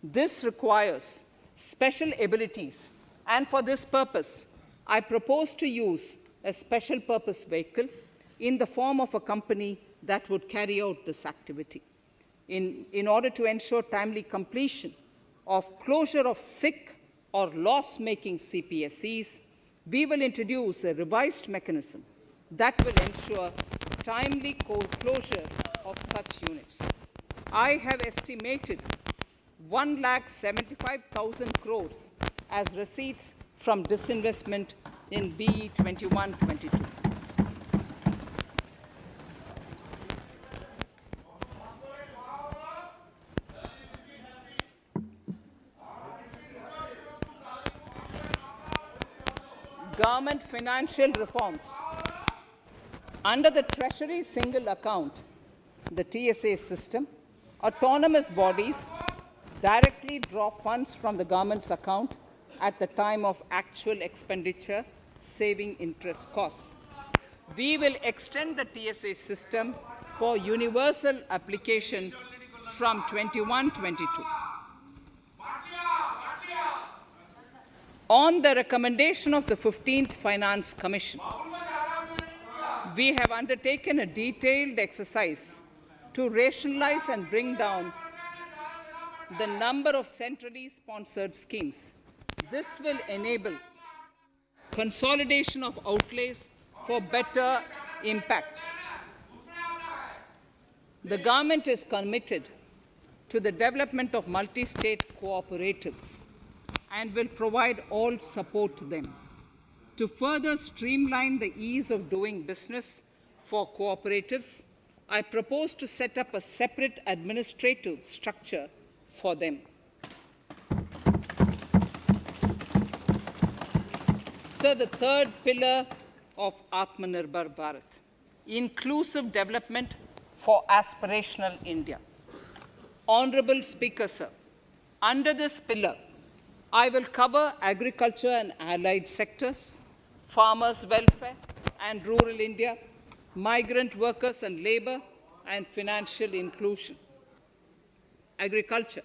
This requires special abilities, and for this purpose, I propose to use a special purpose vehicle in the form of a company that would carry out this activity. In order to ensure timely completion of closure of sick or loss-making CPSEs, we will introduce a revised mechanism that will ensure timely closure of such units. I have estimated 1,75,000 crores as receipts from disinvestment in BE 21-22. Government financial reforms. Under the Treasury single account, the TSA system, autonomous bodies directly draw funds from the government's account at the time of actual expenditure, saving interest costs. We will extend the TSA system for universal application from 21-22. On the recommendation of the 15th Finance Commission, we have undertaken a detailed exercise to rationalize and bring down the number of centrally sponsored schemes. This will enable consolidation of outlays for better impact. The government is committed to the development of multi-state cooperatives and will provide all support to them. To further streamline the ease of doing business for cooperatives, I propose to set up a separate administrative structure for them. So the third pillar of Atmanirbhar Bharat, inclusive development for aspirational India. Honorable Speaker, sir, under this pillar, I will cover agriculture and allied sectors, farmers' welfare and rural India, migrant workers and labor, and financial inclusion. Agriculture.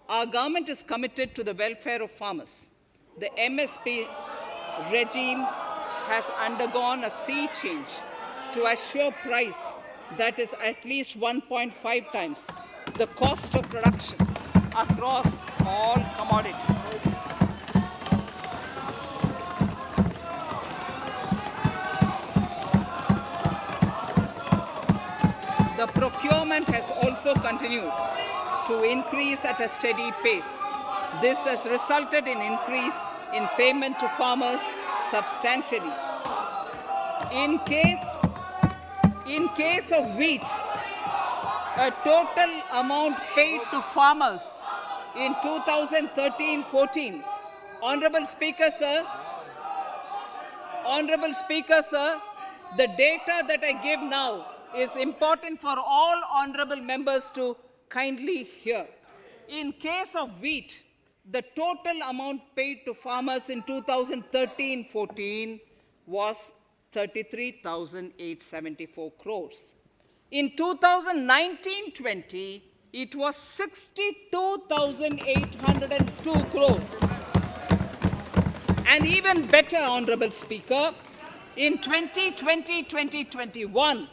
Our government is committed to the welfare of farmers. The MSP regime has undergone a sea change to assure price that is at least 1.5 times the cost of production across all commodities. The procurement has also continued to increase at a steady pace. This has resulted in increase in payment to farmers substantially. In case of wheat, a total amount paid to farmers in 2013-14, Honorable Speaker, sir, the data that I give now is important for all honorable members to kindly hear. In case of wheat, the total amount paid to farmers in 2013-14 was 33,874 crores. In 2019-20, it was 62,802 crores. And even better, Honorable Speaker, in 2020-2021,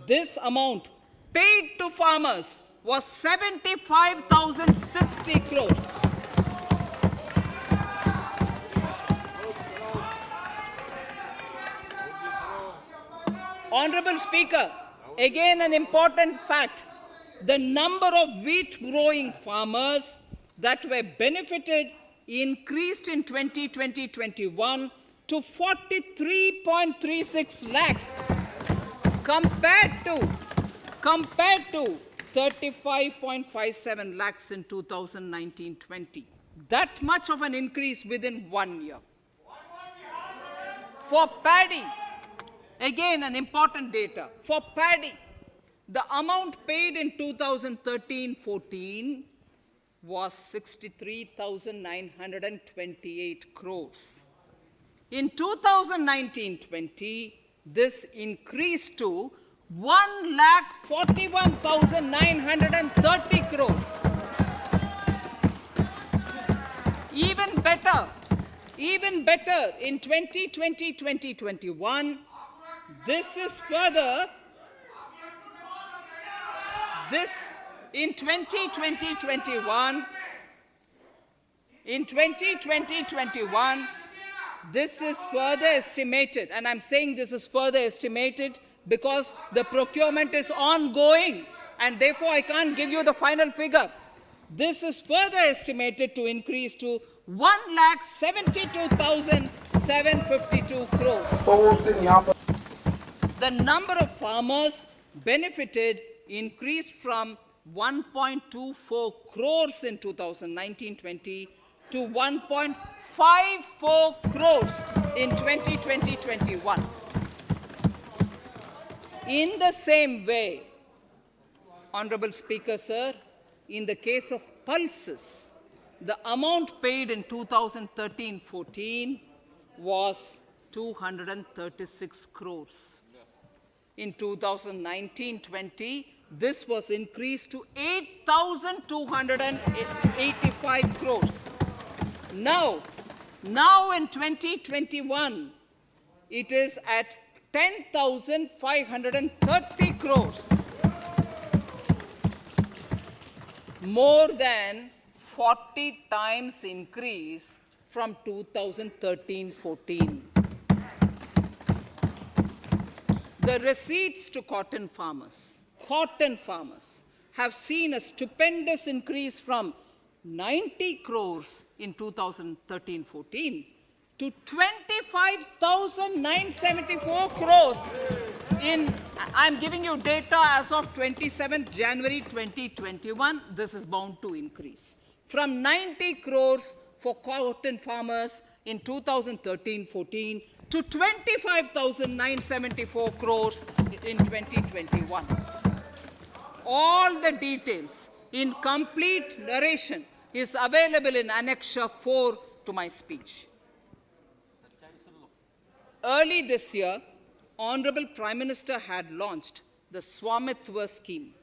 this amount paid to farmers was 75,060 crores. Honorable Speaker, again an important fact. The number of wheat growing farmers that were benefited increased in 2020-21 to 43.36 lakhs compared to 35.57 lakhs in 2019-20. That much of an increase within 1 year. For paddy, again an important data. For paddy, the amount paid in 2013-14 was 63,928 crores. In 2019-20, this increased to 1,41,930 crores. Even better, in 2020-2021, this is further, in 2020-21, this is further estimated, and I'm saying this is further estimated because the procurement is ongoing, and therefore I can't give you the final figure. This is further estimated to increase to 1,72,752 crores. The number of farmers benefited increased from 1.24 crores in 2019-20 to 1.54 crores in 2020-21. In the same way, Honorable Speaker, sir, in the case of pulses, the amount paid in 2013-14 was 236 crores. In 2019-20, this was increased to 8,285 crores. Now in 2021, it is at 10,530 crores. More than 40 times increase from 2013-14. The receipts to cotton farmers have seen a stupendous increase from 90 crores in 2013-14 to 25,974 crores in, I'm giving you data as of 27th January 2021, this is bound to increase. From 90 crores for cotton farmers in 2013-14 to 25,974 crores in 2021. All the details in complete narration is available in Annexure 4 to my speech. Early this year, Honorable Prime Minister had launched the Swamitwa scheme.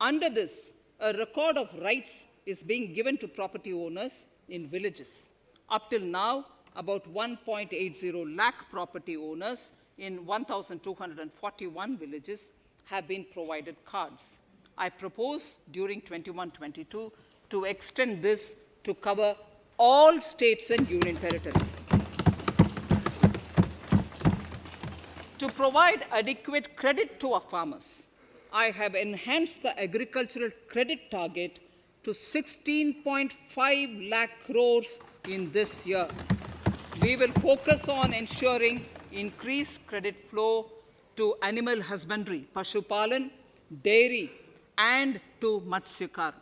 Under this, a record of rights is being given to property owners in villages. Up till now, about 1.80 lakh property owners in 1,241 villages have been provided cards. I propose during 21-22 to extend this to cover all states and union territories. To provide adequate credit to our farmers, I have enhanced the agricultural credit target to 16.5 lakh crores in this year. We will focus on ensuring increased credit flow to animal husbandry, Pashupalan, dairy, and to Matsyakar,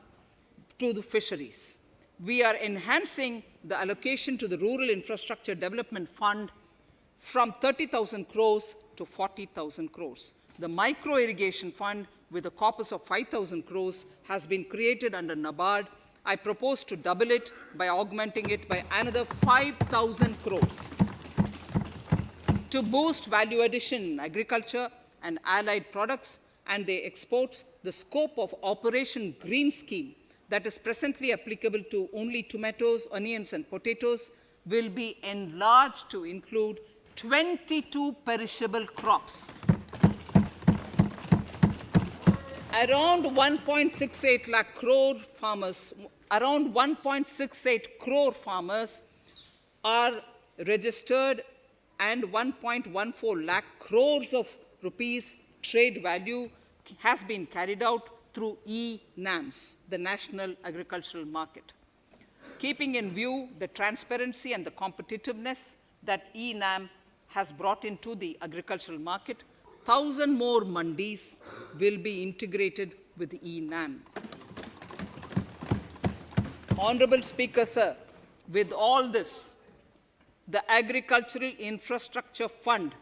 to the fisheries. We are enhancing the allocation to the Rural Infrastructure Development Fund from 30,000 crores to 40,000 crores. The Micro Irrigation Fund, with a corpus of 5,000 crores, has been created under NABARD. I propose to double it by augmenting it by another 5,000 crores. To boost value addition in agriculture and allied products and their exports, the scope of Operation Green Scheme that is presently applicable to only tomatoes, onions, and potatoes will be enlarged to include 22 perishable crops. Around 1.68 lakh crore farmers, around 1.68 crore farmers are registered, and 1.14 lakh crores of rupees trade value has been carried out through e-NAMs, the National Agricultural Market. Keeping in view the transparency and the competitiveness that e-NAM has brought into the agricultural market, 1,000 more mandis will be integrated with e-NAM. Honorable Speaker, sir, with all this, the Agricultural Infrastructure Fund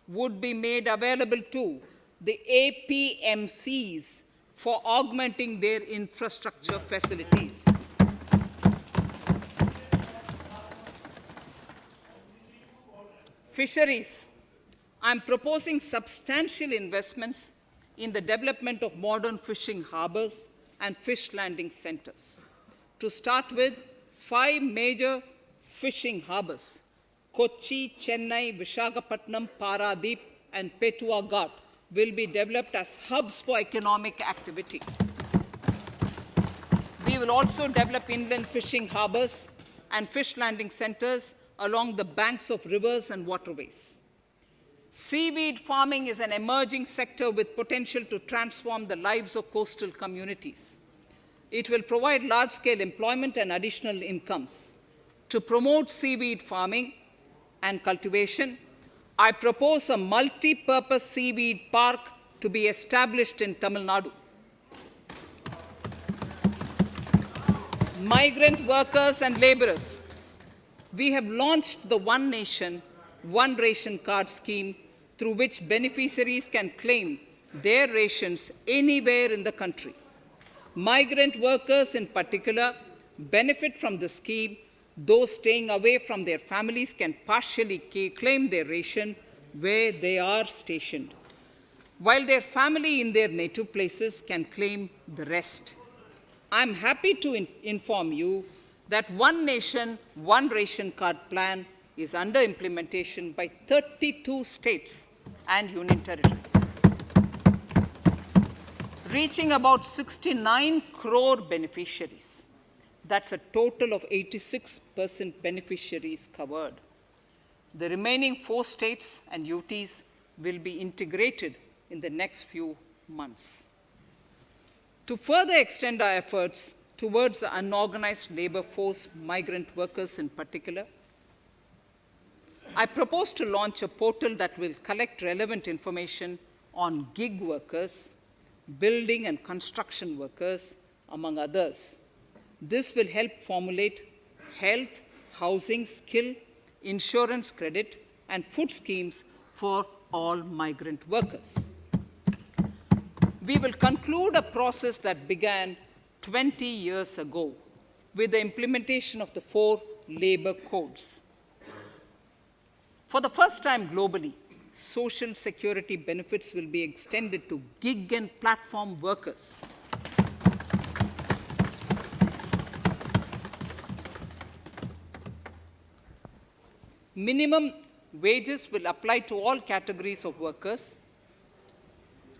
would be made available to the APMCs for augmenting their infrastructure facilities. Fisheries. I'm proposing substantial investments in the development of modern fishing harbors and fish landing centers. To start with, 5 major fishing harbors, Kochi, Chennai, Visakhapatnam, Paradip, and Petua Ghat, will be developed as hubs for economic activity. We will also develop inland fishing harbors and fish landing centers along the banks of rivers and waterways. Seaweed farming is an emerging sector with potential to transform the lives of coastal communities. It will provide large-scale employment and additional incomes. To promote seaweed farming and cultivation, I propose a multi-purpose seaweed park to be established in Tamil Nadu. Migrant workers and laborers. We have launched the One Nation, One Ration Card scheme, through which beneficiaries can claim their rations anywhere in the country. Migrant workers in particular benefit from the scheme. Those staying away from their families can partially claim their ration where they are stationed, while their family in their native places can claim the rest. I'm happy to inform you that One Nation, One Ration Card plan is under implementation by 32 states and union territories, reaching about 69 crore beneficiaries. That's a total of 86% beneficiaries covered. The remaining 4 states and UTs will be integrated in the next few months. To further extend our efforts towards the unorganized labor force, migrant workers in particular, I propose to launch a portal that will collect relevant information on gig workers, building and construction workers, among others. This will help formulate health, housing, skill, insurance credit, and food schemes for all migrant workers. We will conclude a process that began 20 years ago with the implementation of the 4 labor codes. For the first time globally, social security benefits will be extended to gig and platform workers. Minimum wages will apply to all categories of workers,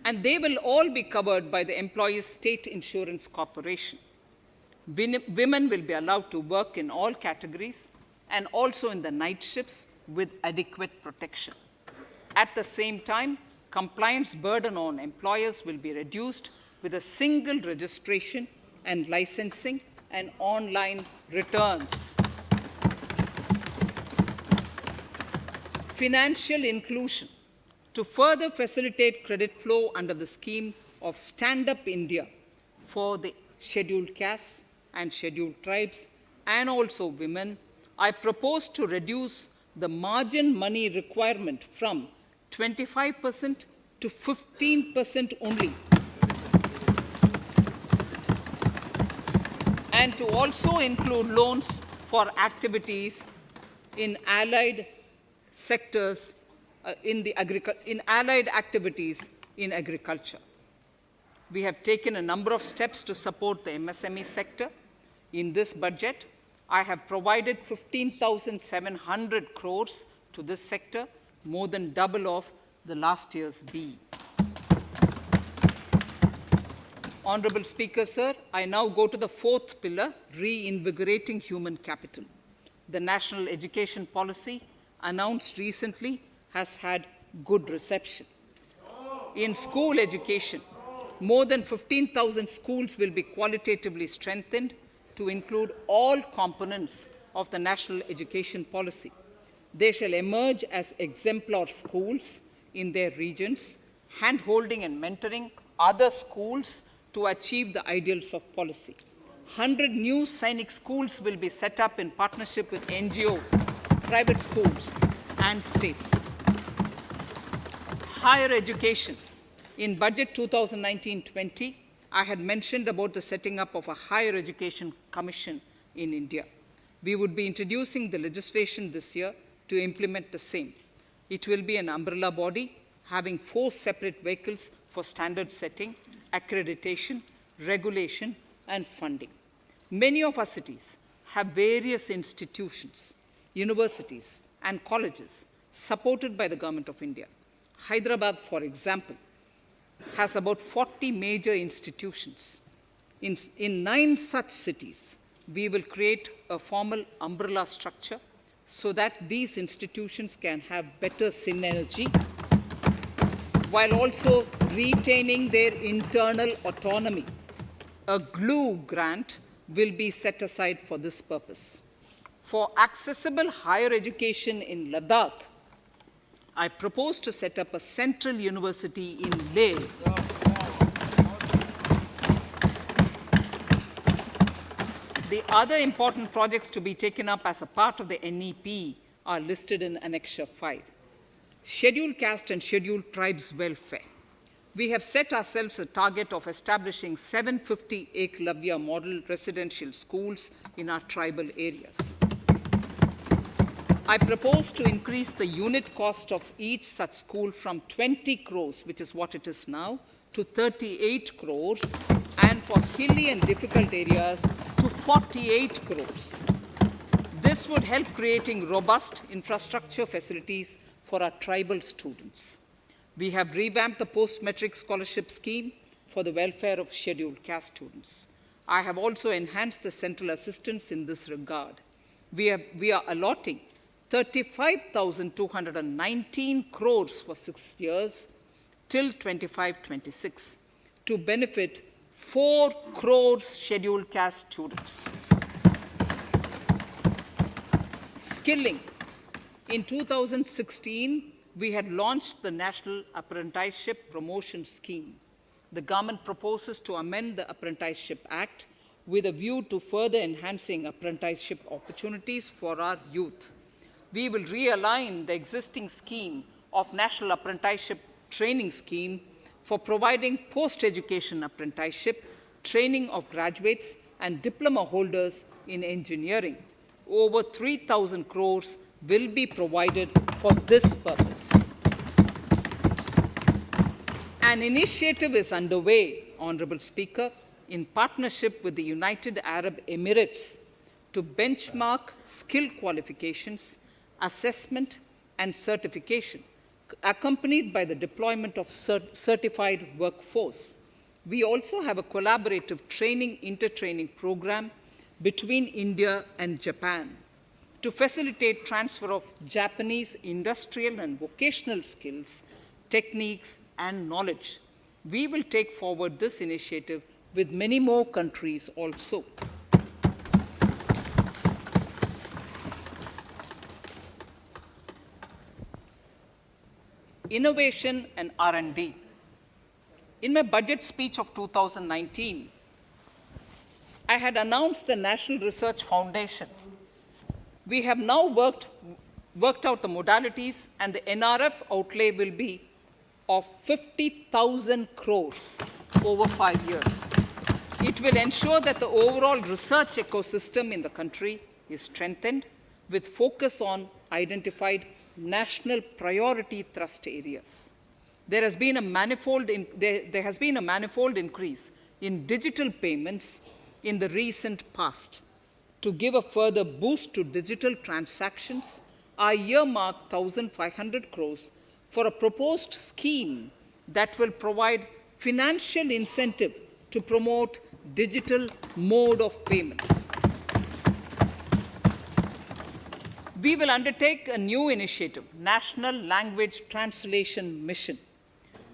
and they will all be covered by the Employees State Insurance Corporation. Women will be allowed to work in all categories and also in the night shifts with adequate protection. At the same time, compliance burden on employers will be reduced with a single registration and licensing and online returns. Financial inclusion. To further facilitate credit flow under the scheme of Stand Up India for the scheduled castes and scheduled tribes and also women, I propose to reduce the margin money requirement from 25% to 15% only, and to also include loans for activities in allied sectors, in allied activities in agriculture. We have taken a number of steps to support the MSME sector. In this budget, I have provided 15,700 crores to this sector, more than double of the last year's BE. Honorable Speaker, sir, I now go to the 4th pillar, reinvigorating human capital. The national education policy announced recently has had good reception. In school education, More than 15,000 schools will be qualitatively strengthened to include all components of the national education policy. They shall emerge as exemplar schools in their regions, hand-holding and mentoring other schools to achieve the ideals of policy. 100 new Sainik schools will be set up in partnership with NGOs, private schools, and states. Higher education. In Budget 2019-20, I had mentioned about the setting up of a higher education commission in India. We would be introducing the legislation this year to implement the same. It will be an umbrella body having 4 separate vehicles for standard setting, accreditation, regulation, and funding. Many of our cities have various institutions, universities, and colleges supported by the Government of India. Hyderabad, for example, has about 40 major institutions. In 9 such cities, we will create a formal umbrella structure so that these institutions can have better synergy while also retaining their internal autonomy. A glue grant will be set aside for this purpose. For accessible higher education in Ladakh, I propose to set up a central university in Leh. The other important projects to be taken up as a part of the NEP are listed in Annexure 5. Scheduled caste and scheduled tribes welfare. We have set ourselves a target of establishing 750 Eklavya model residential schools in our tribal areas. I propose to increase the unit cost of each such school from 20 crores, which is what it is now, to 38 crores, and for hilly and difficult areas to 48 crores. This would help creating robust infrastructure facilities for our tribal students. We have revamped the post-metric scholarship scheme for the welfare of scheduled caste students. I have also enhanced the central assistance in this regard. We are allotting 35,219 crores for 6 years till 25-26 to benefit 4 crores scheduled caste students. Skilling. In 2016, we had launched the National Apprenticeship Promotion Scheme. The government proposes to amend the Apprenticeship Act with a view to further enhancing apprenticeship opportunities for our youth. We will realign the existing scheme of National Apprenticeship Training Scheme for providing post-education apprenticeship, training of graduates and diploma holders in engineering. Over 3,000 crores will be provided for this purpose. An initiative is underway, Honorable Speaker, in partnership with the United Arab Emirates to benchmark skill qualifications, assessment, and certification, accompanied by the deployment of certified workforce. We also have a collaborative intertraining program between India and Japan to facilitate transfer of Japanese industrial and vocational skills, techniques, and knowledge. We will take forward this initiative with many more countries also. Innovation and R&D. In my budget speech of 2019, I had announced the National Research Foundation. We have now worked out the modalities, and the NRF outlay will be of 50,000 crores over 5 years. It will ensure that the overall research ecosystem in the country is strengthened with focus on identified national priority thrust areas. There has been a manifold increase in digital payments in the recent past. To give a further boost to digital transactions, I earmarked 1,500 crores for a proposed scheme that will provide financial incentive to promote digital mode of payment. We will undertake a new initiative, National Language Translation Mission.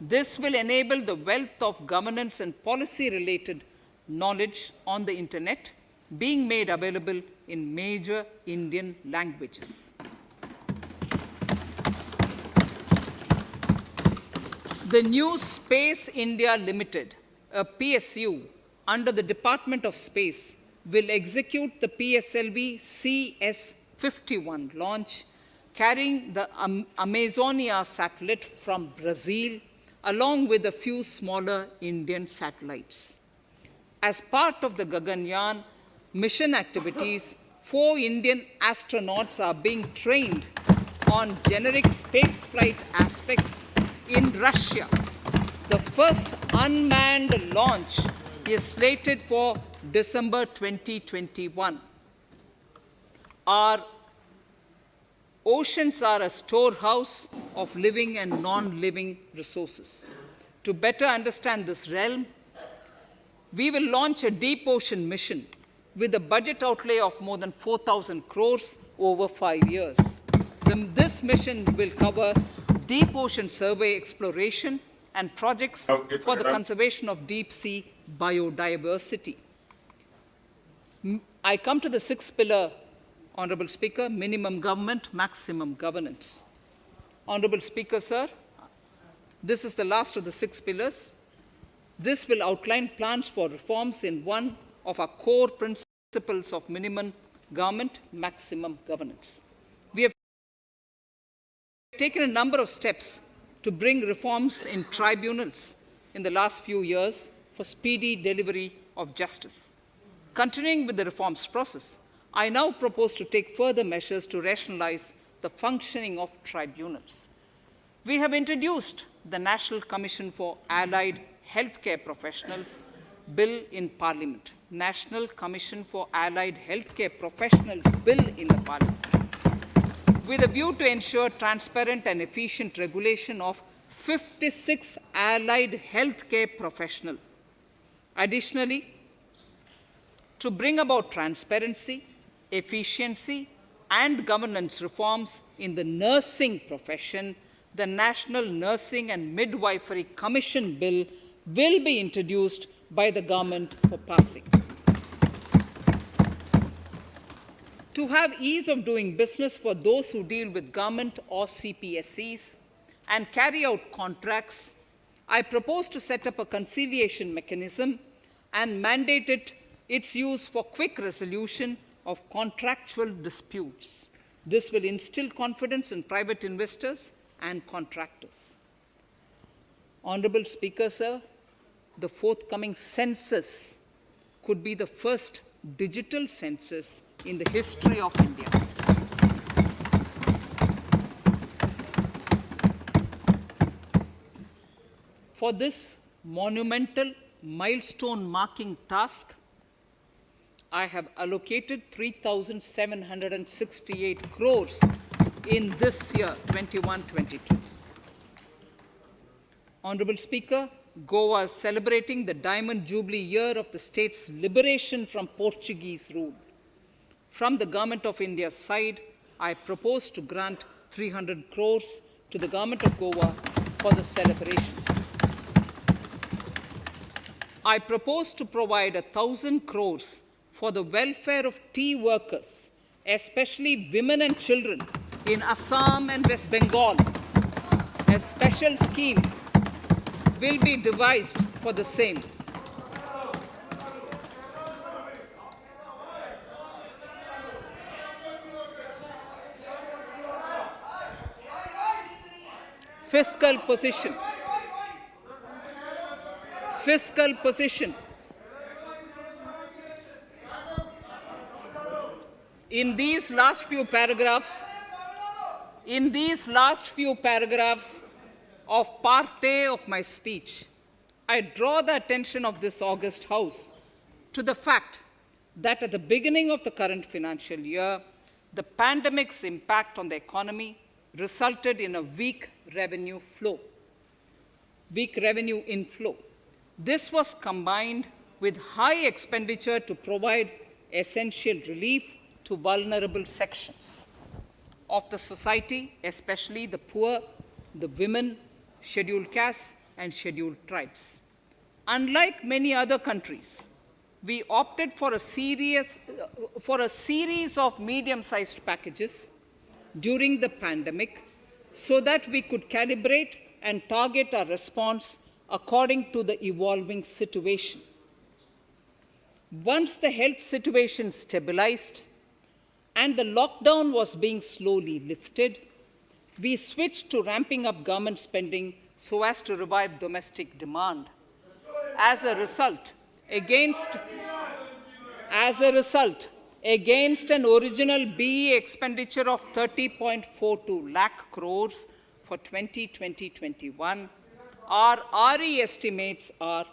This will enable the wealth of governance and policy-related knowledge on the internet being made available in major Indian languages. The new Space India Limited, a PSU under the Department of Space, will execute the PSLV CS-51 launch, carrying the Amazonia satellite from Brazil, along with a few smaller Indian satellites. As part of the Gaganyaan mission activities, 4 Indian astronauts are being trained on generic spaceflight aspects in Russia. The first unmanned launch is slated for December 2021. Our oceans are a storehouse of living and non-living resources. To better understand this realm, we will launch a deep ocean mission with a budget outlay of more than 4,000 crores over 5 years. This mission will cover deep ocean survey exploration and projects for the conservation of deep sea biodiversity. I come to the 6th pillar, Honorable Speaker, minimum government, maximum governance. Honorable Speaker, sir, this is the last of the 6 pillars. This will outline plans for reforms in one of our core principles of minimum government, maximum governance. We have taken a number of steps to bring reforms in tribunals in the last few years for speedy delivery of justice. Continuing with the reforms process, I now propose to take further measures to rationalize the functioning of tribunals. We have introduced the National Commission for Allied Healthcare Professionals Bill in Parliament. National Commission for Allied Healthcare Professionals Bill in the Parliament, with a view to ensure transparent and efficient regulation of 56 allied healthcare professionals. Additionally, to bring about transparency, efficiency, and governance reforms in the nursing profession, the National Nursing and Midwifery Commission Bill will be introduced by the government for passing. To have ease of doing business for those who deal with government or CPSEs and carry out contracts, I propose to set up a conciliation mechanism and mandate its use for quick resolution of contractual disputes. This will instill confidence in private investors and contractors. Honorable Speaker, sir, the forthcoming census could be the first digital census in the history of India. For this monumental milestone marking task, I have allocated 3,768 crores in this year, 21-22. Honorable Speaker, Goa is celebrating the Diamond Jubilee year of the state's liberation from Portuguese rule. From the Government of India's side, I propose to grant 300 crores to the Government of Goa for the celebrations. I propose to provide 1,000 crores for the welfare of tea workers, especially women and children in Assam and West Bengal. A special scheme will be devised for the same. Fiscal position. Fiscal position. In these last few paragraphs of Part A of my speech, I draw the attention of this august House to the fact that at the beginning of the current financial year, the pandemic's impact on the economy resulted in a weak revenue inflow. This was combined with high expenditure to provide essential relief to vulnerable sections of the society, especially the poor, the women, scheduled castes, and scheduled tribes. Unlike many other countries, we opted for a series of medium-sized packages during the pandemic so that we could calibrate and target our response according to the evolving situation. Once the health situation stabilized and the lockdown was being slowly lifted, we switched to ramping up government spending so as to revive domestic demand. As a result, against an original BE expenditure of 30.42 lakh crores for 2020-21, our RE estimates are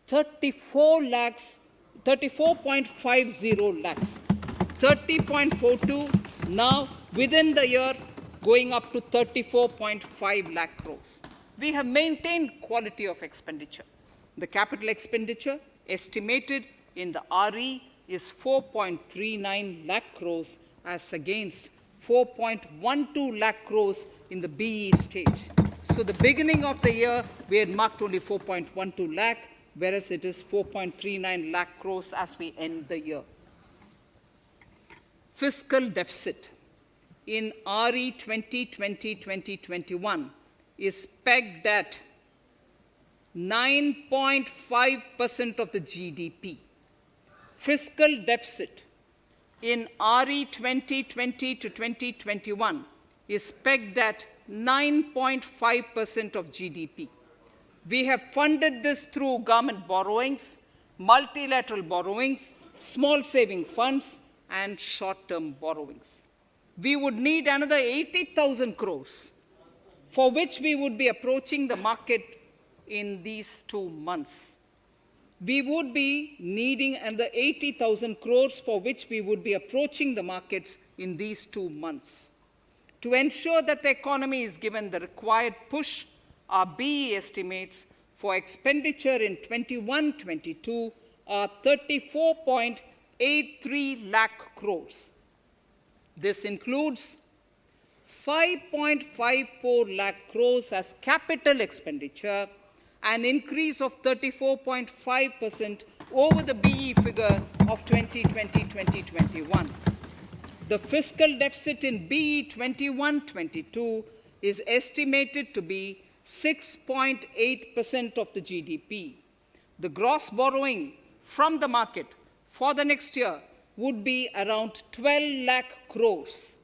34.50 lakhs, 30.42 now within the year going up to 34.5 lakh crores. We have maintained quality of expenditure. The capital expenditure estimated in the RE is 4.39 lakh crores as against 4.12 lakh crores in the BE stage. So the beginning of the year, we had marked only 4.12 lakh, whereas it is 4.39 lakh crores as we end the year. Fiscal deficit in RE 2020-2021 is pegged at 9.5% of the GDP. Fiscal deficit in RE 2020 to 2021 is pegged at 9.5% of GDP. We have funded this through government borrowings, multilateral borrowings, small saving funds, and short-term borrowings. We would need another 80,000 crores, for which we would be approaching the market in these 2 months. We would be needing another 80,000 crores, for which we would be approaching the markets in these 2 months. To ensure that the economy is given the required push, our BE estimates for expenditure in 21-22 are 34.83 lakh crores. This includes 5.54 lakh crores as capital expenditure, an increase of 34.5% over the BE figure of 2020-2021. The fiscal deficit in BE 21-22 is estimated to be 6.8% of the GDP. The gross borrowing from the market for the next year would be around 12 lakh crores.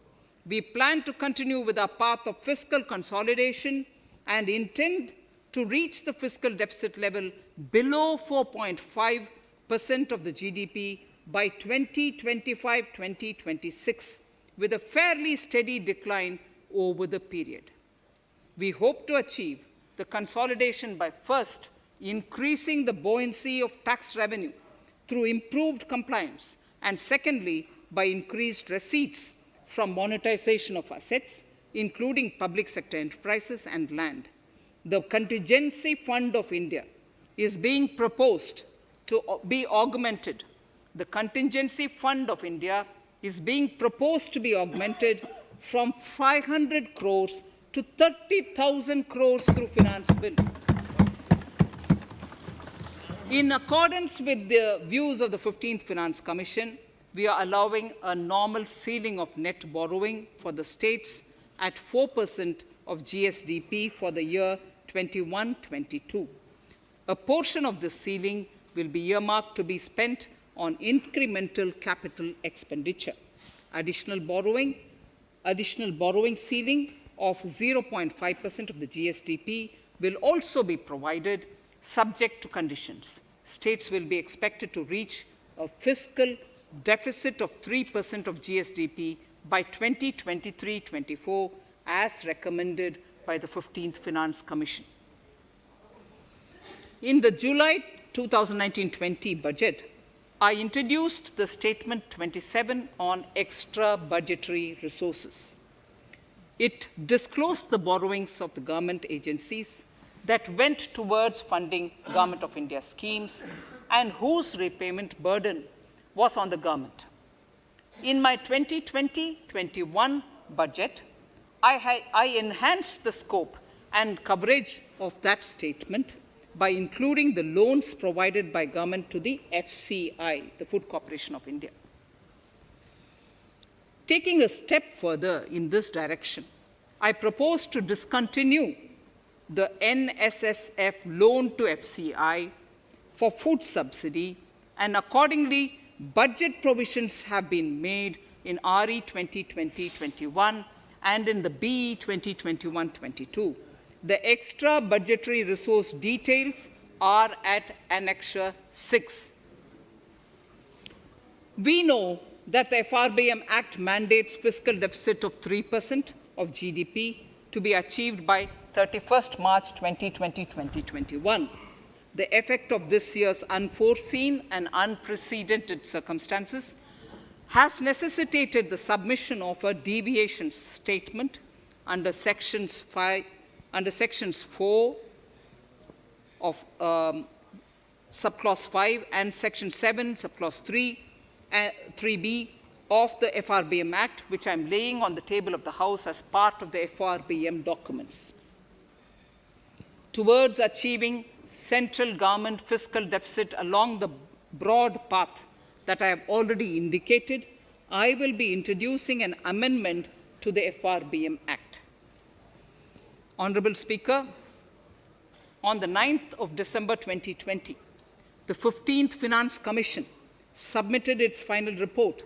We plan to continue with our path of fiscal consolidation and intend to reach the fiscal deficit level below 4.5% of the GDP by 2025-2026, with a fairly steady decline over the period. We hope to achieve the consolidation by first increasing the buoyancy of tax revenue through improved compliance, and secondly, by increased receipts from monetization of assets, including public sector enterprises and land. The Contingency Fund of India is being proposed to be augmented. The Contingency Fund of India is being proposed to be augmented from 500 crores to 30,000 crores through finance bill. In accordance with the views of the 15th Finance Commission, we are allowing a normal ceiling of net borrowing for the states at 4% of GSDP for the year 21-22. A portion of this ceiling will be earmarked to be spent on incremental capital expenditure. Additional borrowing ceiling of 0.5% of the GSDP will also be provided, subject to conditions. States will be expected to reach a fiscal deficit of 3% of GSDP by 2023-24, as recommended by the 15th Finance Commission. In the July 2019-20 budget, I introduced the Statement 27 on extra budgetary resources. It disclosed the borrowings of the government agencies that went towards funding Government of India schemes and whose repayment burden was on the government. In my 2020-21 budget, I enhanced the scope and coverage of that statement by including the loans provided by government to the FCI, the Food Corporation of India. Taking a step further in this direction, I propose to discontinue the NSSF loan to FCI for food subsidy, and accordingly, budget provisions have been made in RE 2020-21 and in the BE 2021-22. The extra budgetary resource details are at Annexure 6. We know that the FRBM Act mandates fiscal deficit of 3% of GDP to be achieved by 31st March 2020-2021. The effect of this year's unforeseen and unprecedented circumstances has necessitated the submission of a deviation statement under Sections 4 of Subclause 5 and Section 7, Subclause 3b of the FRBM Act, which I'm laying on the table of the House as part of the FRBM documents. Towards achieving central government fiscal deficit along the broad path that I have already indicated, I will be introducing an amendment to the FRBM Act. Honorable Speaker, on the 9th of December 2020, the 15th Finance Commission submitted its final report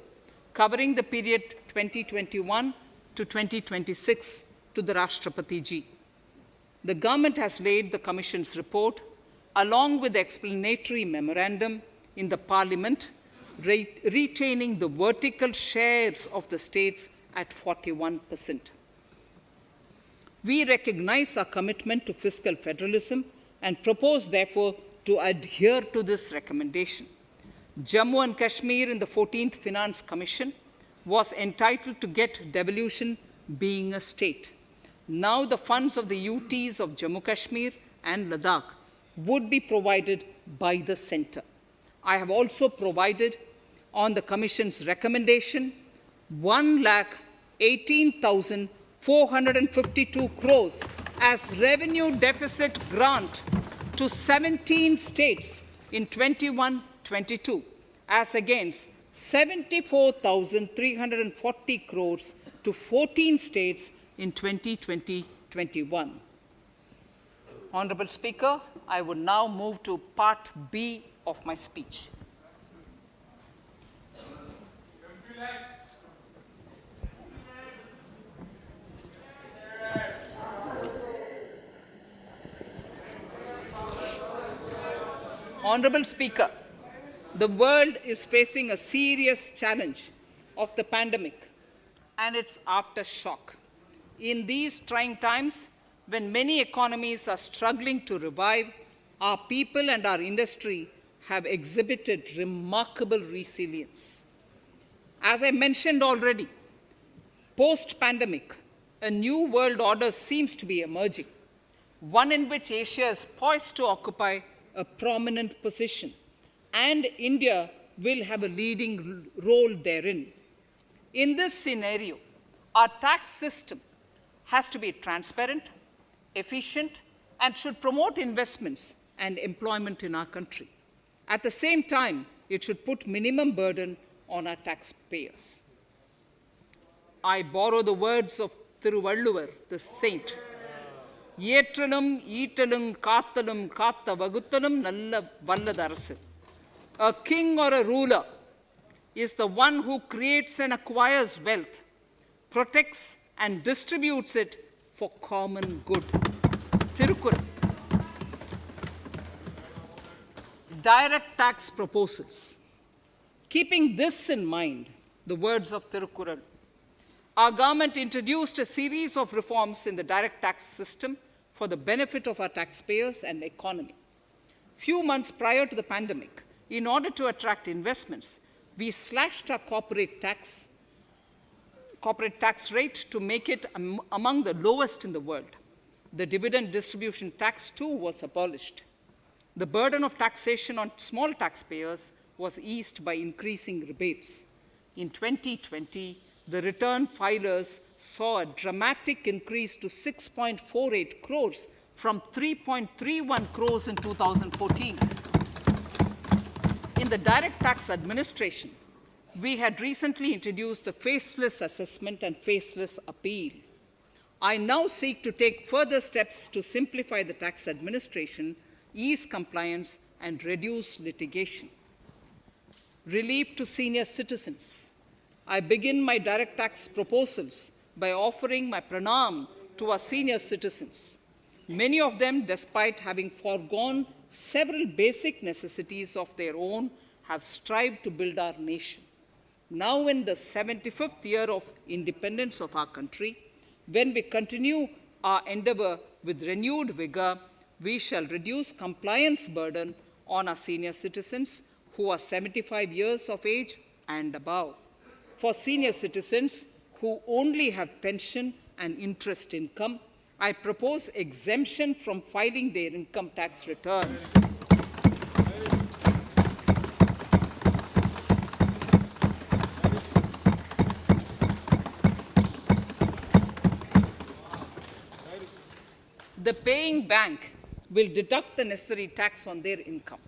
covering the period 2021 to 2026 to the Rashtrapati Ji. The government has laid the Commission's report along with the explanatory memorandum in the Parliament, retaining the vertical shares of the states at 41%. We recognize our commitment to fiscal federalism and propose, therefore, to adhere to this recommendation. Jammu and Kashmir in the 14th Finance Commission was entitled to get devolution being a state. Now the funds of the UTs of Jammu Kashmir and Ladakh would be provided by the centre. I have also provided on the Commission's recommendation 1,18,452 crores as revenue deficit grant to 17 states in 21-22, as against 74,340 crores to 14 states in 2020-21. Honorable Speaker, I would now move to Part B of my speech. Honorable Speaker, the world is facing a serious challenge of the pandemic and its aftershock. In these trying times, when many economies are struggling to revive, our people and our industry have exhibited remarkable resilience. As I mentioned already, post-pandemic, a new world order seems to be emerging, one in which Asia is poised to occupy a prominent position, and India will have a leading role therein. In this scenario, our tax system has to be transparent, efficient, and should promote investments and employment in our country. At the same time, it should put minimum burden on our taxpayers. I borrow the words of Thiruvalluvar, the saint. Yetralum, Eatalum, Kathalum, Katha Vaguthalum, Nalla Valladarasu. A king or a ruler is the one who creates and acquires wealth, protects and distributes it for common good. Tirukkural. Direct tax proposals. Keeping this in mind, the words of Tirukkural, our government introduced a series of reforms in the direct tax system for the benefit of our taxpayers and economy. Few months prior to the pandemic, in order to attract investments, we slashed our corporate tax rate to make it among the lowest in the world. The dividend distribution tax too was abolished. The burden of taxation on small taxpayers was eased by increasing rebates. In 2020, the return filers saw a dramatic increase to 6.48 crores from 3.31 crores in 2014. In the direct tax administration, we had recently introduced the faceless assessment and faceless appeal. I now seek to take further steps to simplify the tax administration, ease compliance, and reduce litigation. Relief to senior citizens. I begin my direct tax proposals by offering my pranam to our senior citizens. Many of them, despite having foregone several basic necessities of their own, have strived to build our nation. Now, in the 75th year of independence of our country, when we continue our endeavor with renewed vigor, we shall reduce compliance burden on our senior citizens who are 75 years of age and above. For senior citizens who only have pension and interest income, I propose exemption from filing their income tax returns. The paying bank will deduct the necessary tax on their income.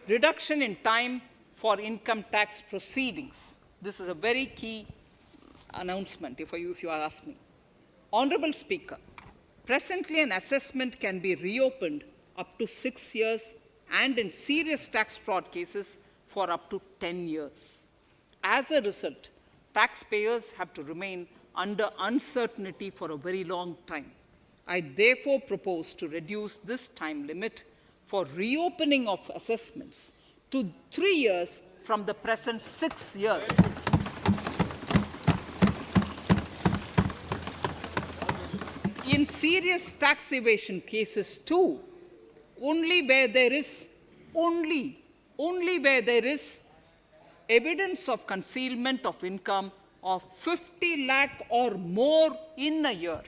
Reduction in time for income tax proceedings. This is a very key announcement, if you ask me. Honorable Speaker, presently an assessment can be reopened up to 6 years and in serious tax fraud cases for up to 10 years. As a result, taxpayers have to remain under uncertainty for a very long time. I therefore propose to reduce this time limit for reopening of assessments to 3 years from the present 6 years. In serious tax evasion cases too, only where there is evidence of concealment of income of 50 lakh or more in a year.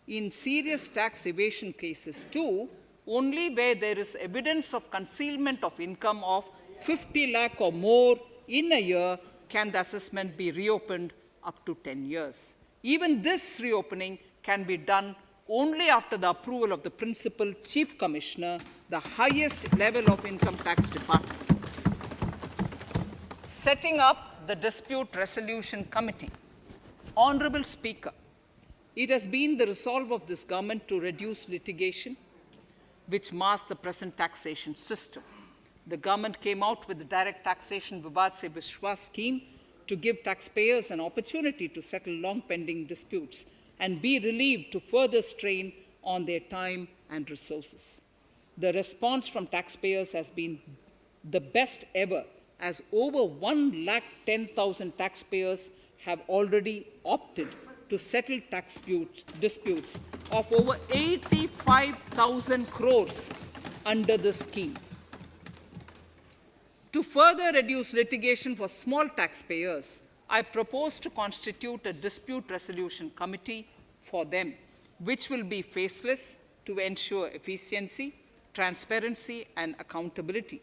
In serious tax evasion cases too, only where there is evidence of concealment of income of 50 lakh or more in a year can the assessment be reopened up to 10 years. Even this reopening can be done only after the approval of the Principal Chief Commissioner, the highest level of Income Tax Department. Setting up the Dispute Resolution Committee. Honorable Speaker, it has been the resolve of this government to reduce litigation, which mars the present taxation system. The government came out with the Direct Taxation Vivad Se Vishwas scheme to give taxpayers an opportunity to settle long-pending disputes and be relieved to further strain on their time and resources. The response from taxpayers has been the best ever, as over 110,000 taxpayers have already opted to settle tax disputes of over 85,000 crores under the scheme. To further reduce litigation for small taxpayers, I propose to constitute a dispute resolution committee for them, which will be faceless to ensure efficiency, transparency, and accountability.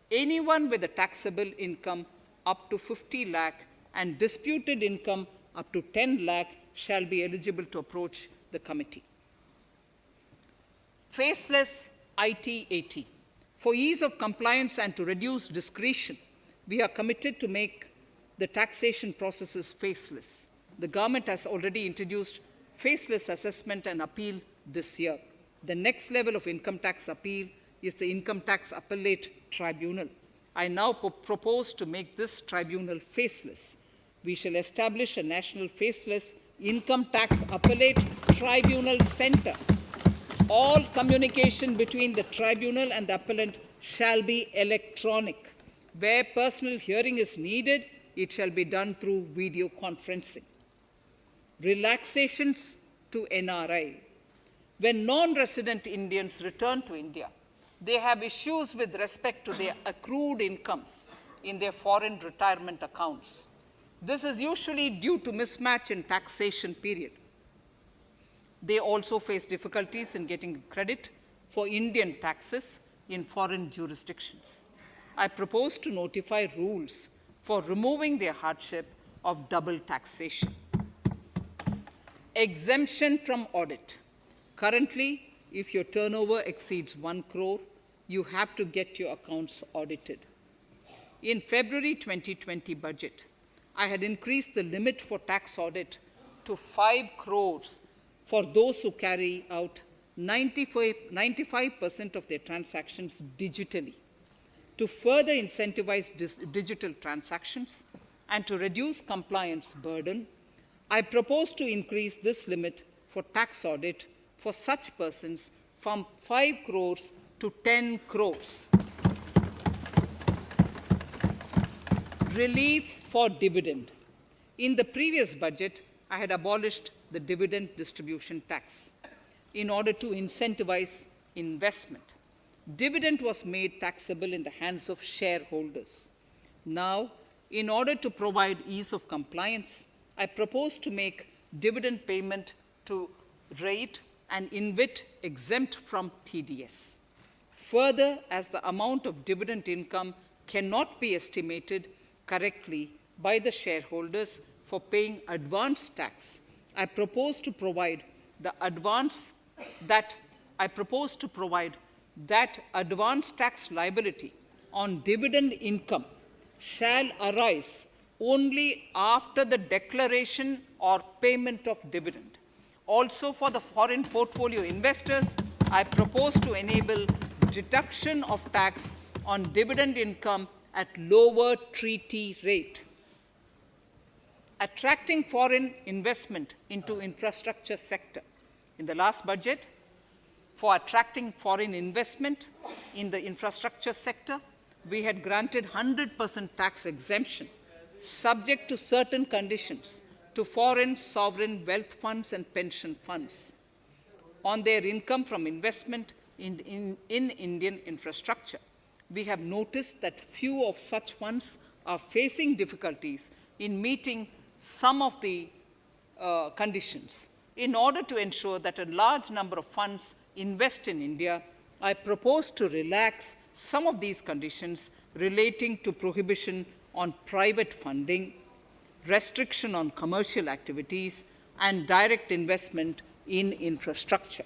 Anyone with a taxable income up to 50 lakh and disputed income up to 10 lakh shall be eligible to approach the committee. Faceless IT-AT. For ease of compliance and to reduce discretion, we are committed to make the taxation processes faceless. The government has already introduced faceless assessment and appeal this year. The next level of income tax appeal is the Income Tax Appellate Tribunal. I now propose to make this tribunal faceless. We shall establish a national faceless Income Tax Appellate Tribunal Center. All communication between the tribunal and the appellant shall be electronic. Where personal hearing is needed, it shall be done through video conferencing. Relaxations to NRI. When non-resident Indians return to India, they have issues with respect to their accrued incomes in their foreign retirement accounts. This is usually due to mismatch in taxation period. They also face difficulties in getting credit for Indian taxes in foreign jurisdictions. I propose to notify rules for removing their hardship of double taxation. Exemption from audit. Currently, if your turnover exceeds 1 crore, you have to get your accounts audited. In February 2020 budget, I had increased the limit for tax audit to 5 crores for those who carry out 95% of their transactions digitally. To further incentivize digital transactions and to reduce compliance burden, I propose to increase this limit for tax audit for such persons from 5 crores to 10 crores. Relief for dividend. In the previous budget, I had abolished the dividend distribution tax in order to incentivize investment. Dividend was made taxable in the hands of shareholders. Now, in order to provide ease of compliance, I propose to make dividend payment to rate and InvIT exempt from TDS. Further, as the amount of dividend income cannot be estimated correctly by the shareholders for paying advance tax, I propose to provide that advance tax liability on dividend income shall arise only after the declaration or payment of dividend. Also, for the foreign portfolio investors, I propose to enable deduction of tax on dividend income at lower treaty rate. Attracting foreign investment into infrastructure sector. In the last budget, for attracting foreign investment in the infrastructure sector, we had granted 100% tax exemption, subject to certain conditions, to foreign sovereign wealth funds and pension funds on their income from investment in Indian infrastructure. We have noticed that few of such funds are facing difficulties in meeting some of the conditions. In order to ensure that a large number of funds invest in India, I propose to relax some of these conditions relating to prohibition on private funding, restriction on commercial activities, and direct investment in infrastructure.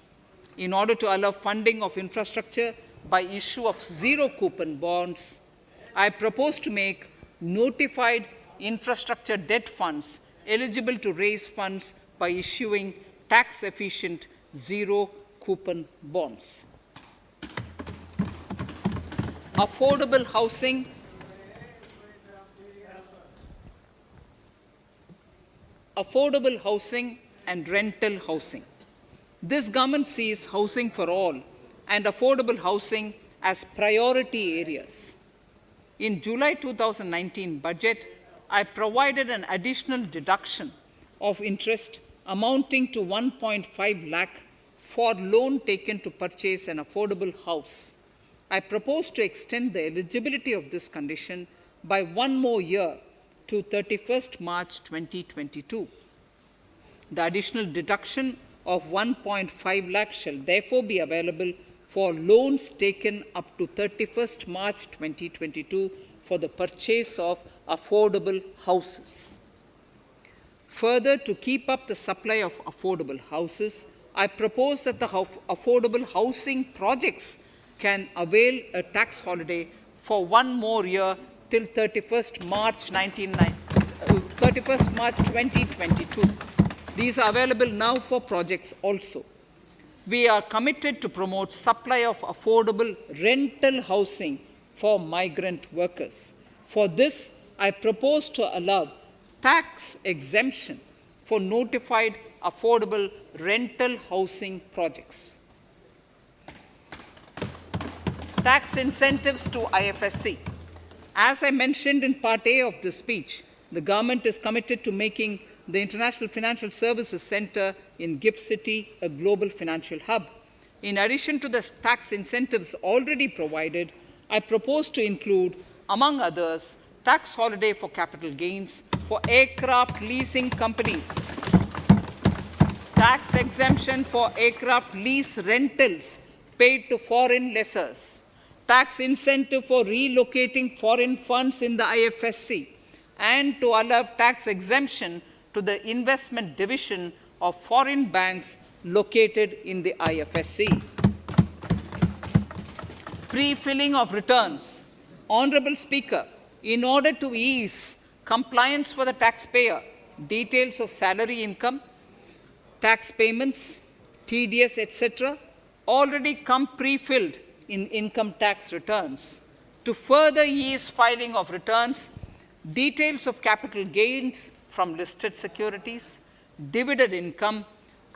In order to allow funding of infrastructure by issue of zero-coupon bonds, I propose to make notified infrastructure debt funds eligible to raise funds by issuing tax-efficient zero-coupon bonds. Affordable housing. Affordable housing and rental housing. This government sees housing for all and affordable housing as priority areas. In July 2019 budget, I provided an additional deduction of interest amounting to 1.5 lakh for loan taken to purchase an affordable house. I propose to extend the eligibility of this condition by 1 more year to 31st March 2022. The additional deduction of 1.5 lakh shall therefore be available for loans taken up to 31st March 2022 for the purchase of affordable houses. Further, to keep up the supply of affordable houses, I propose that the affordable housing projects can avail a tax holiday for 1 more year till 31st March 2022. These are available now for projects also. We are committed to promote supply of affordable rental housing for migrant workers. For this, I propose to allow tax exemption for notified affordable rental housing projects. Tax incentives to IFSC. As I mentioned in Part A of this speech, the government is committed to making the International Financial Services Center in GIFT City a global financial hub. In addition to the tax incentives already provided, I propose to include, among others, tax holiday for capital gains for aircraft leasing companies, tax exemption for aircraft lease rentals paid to foreign lessors, tax incentive for relocating foreign funds in the IFSC, and to allow tax exemption to the investment division of foreign banks located in the IFSC. Pre-filling of returns. Honorable Speaker, in order to ease compliance for the taxpayer, details of salary income, tax payments, TDS, etc., already come pre-filled in income tax returns. To further ease filing of returns, details of capital gains from listed securities, dividend income,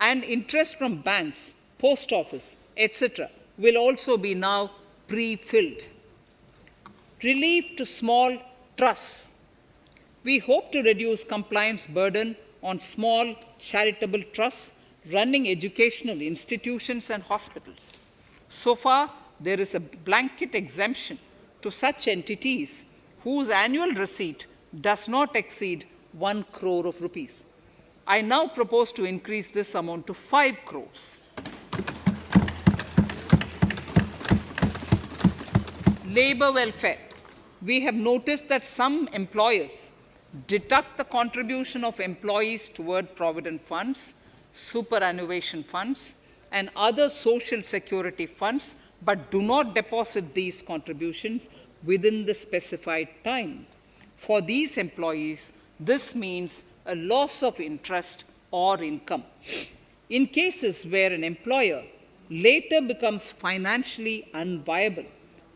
and interest from banks, post office, etc., will also be now pre-filled. Relief to small trusts. We hope to reduce compliance burden on small charitable trusts running educational institutions and hospitals. So far, there is a blanket exemption to such entities whose annual receipt does not exceed 1 crore of rupees. I now propose to increase this amount to 5 crores. Labor welfare. We have noticed that some employers deduct the contribution of employees toward provident funds, superannuation funds, and other social security funds, but do not deposit these contributions within the specified time. For these employees, this means a loss of interest or income. In cases where an employer later becomes financially unviable,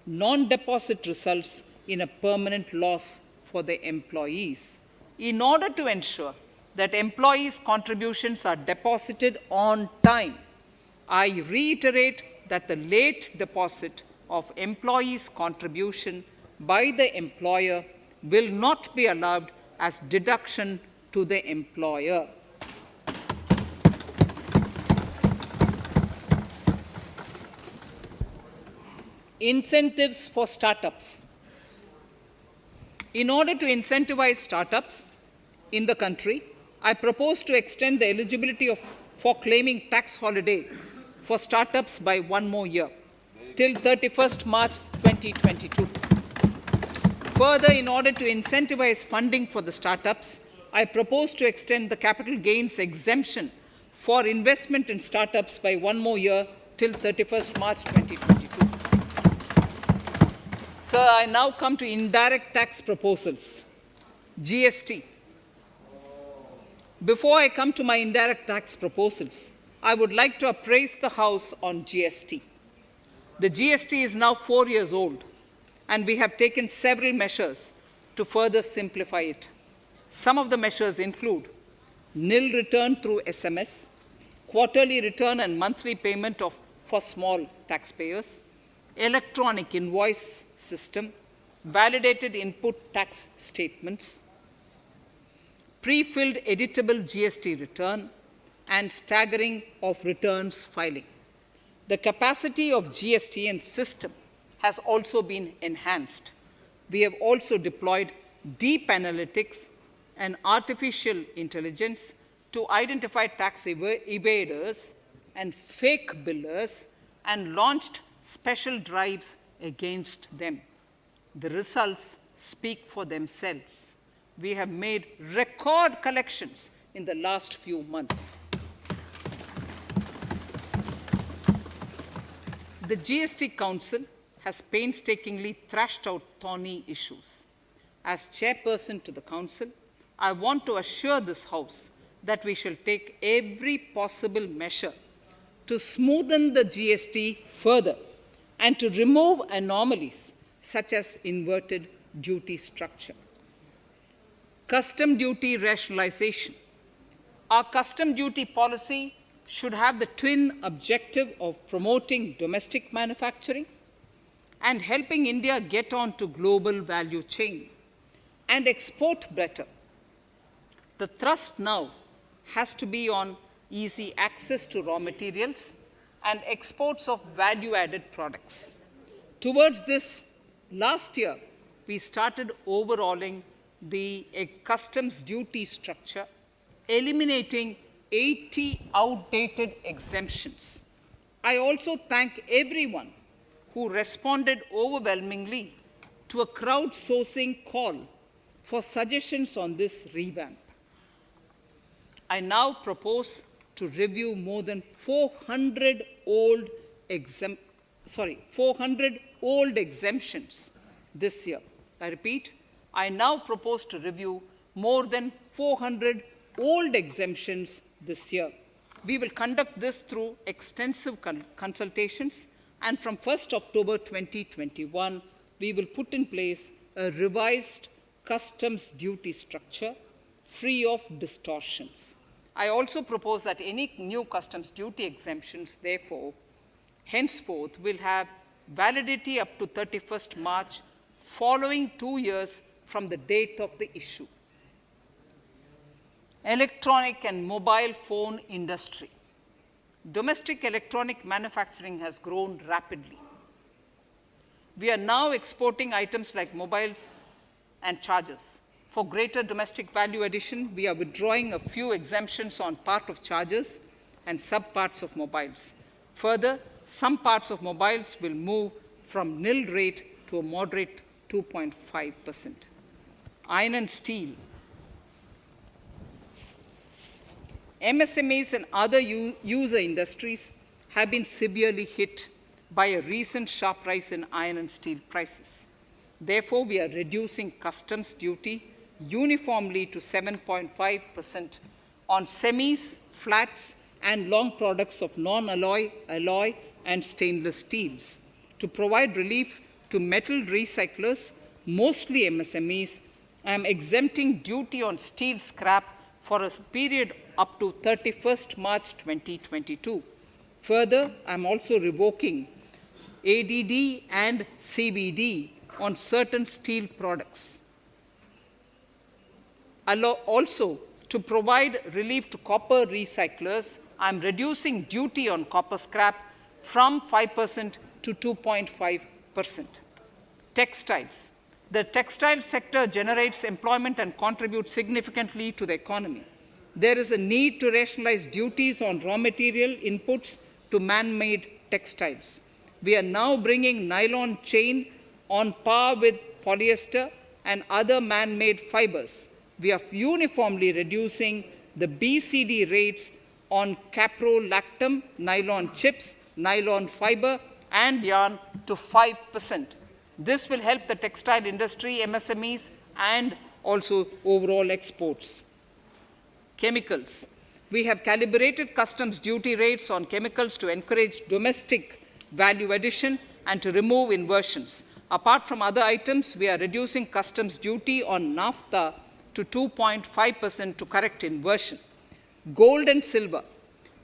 non-deposit results in a permanent loss for the employees. In order to ensure that employees' contributions are deposited on time, I reiterate that the late deposit of employees' contribution by the employer will not be allowed as deduction to the employer. Incentives for startups. In order to incentivize startups in the country, I propose to extend the eligibility for claiming tax holiday for startups by 1 more year, till 31st March 2022. Further, in order to incentivize funding for the startups, I propose to extend the capital gains exemption for investment in startups by 1 more year, till 31st March 2022. Sir, I now come to indirect tax proposals. GST. Before I come to my indirect tax proposals, I would like to appraise the House on GST. The GST is now 4 years old, and we have taken several measures to further simplify it. Some of the measures include nil return through SMS, quarterly return and monthly payment for small taxpayers, electronic invoice system, validated input tax statements, pre-filled editable GST return, and staggering of returns filing. The capacity of GST and system has also been enhanced. We have also deployed deep analytics and artificial intelligence to identify tax evaders and fake billers and launched special drives against them. The results speak for themselves. We have made record collections in the last few months. The GST Council has painstakingly thrashed out thorny issues. As chairperson to the Council, I want to assure this House that we shall take every possible measure to smoothen the GST further and to remove anomalies such as inverted duty structure. Custom duty rationalization. Our custom duty policy should have the twin objective of promoting domestic manufacturing and helping India get on to global value chain and export better. The thrust now has to be on easy access to raw materials and exports of value-added products. Towards this, last year, we started overhauling the customs duty structure, eliminating 80 outdated exemptions. I also thank everyone who responded overwhelmingly to a crowdsourcing call for suggestions on this revamp. I now propose to review more than 400 old exemptions this year. I repeat, I now propose to review more than 400 old exemptions this year. We will conduct this through extensive consultations, and from 1st October 2021, we will put in place a revised customs duty structure free of distortions. I also propose that any new customs duty exemptions, therefore, henceforth will have validity up to 31st March, following 2 years from the date of the issue. Electronic and mobile phone industry. Domestic electronic manufacturing has grown rapidly. We are now exporting items like mobiles and chargers. For greater domestic value addition, we are withdrawing a few exemptions on part of chargers and subparts of mobiles. Further, some parts of mobiles will move from nil rate to a moderate 2.5%. Iron and steel. MSMEs and other user industries have been severely hit by a recent sharp rise in iron and steel prices. Therefore, we are reducing customs duty uniformly to 7.5% on semis, flats, and long products of non-alloy, alloy, and stainless steels. To provide relief to metal recyclers, mostly MSMEs, I am exempting duty on steel scrap for a period up to 31st March 2022. Further, I am also revoking ADD and CVD on certain steel products. Also, to provide relief to copper recyclers, I am reducing duty on copper scrap from 5% to 2.5%. Textiles. The textile sector generates employment and contributes significantly to the economy. There is a need to rationalize duties on raw material inputs to man-made textiles. We are now bringing nylon chain on par with polyester and other man-made fibers. We are uniformly reducing the BCD rates on caprolactam, nylon chips, nylon fiber, and yarn to 5%. This will help the textile industry, MSMEs, and also overall exports. Chemicals. We have calibrated customs duty rates on chemicals to encourage domestic value addition and to remove inversions. Apart from other items, we are reducing customs duty on naphtha to 2.5% to correct inversion. Gold and silver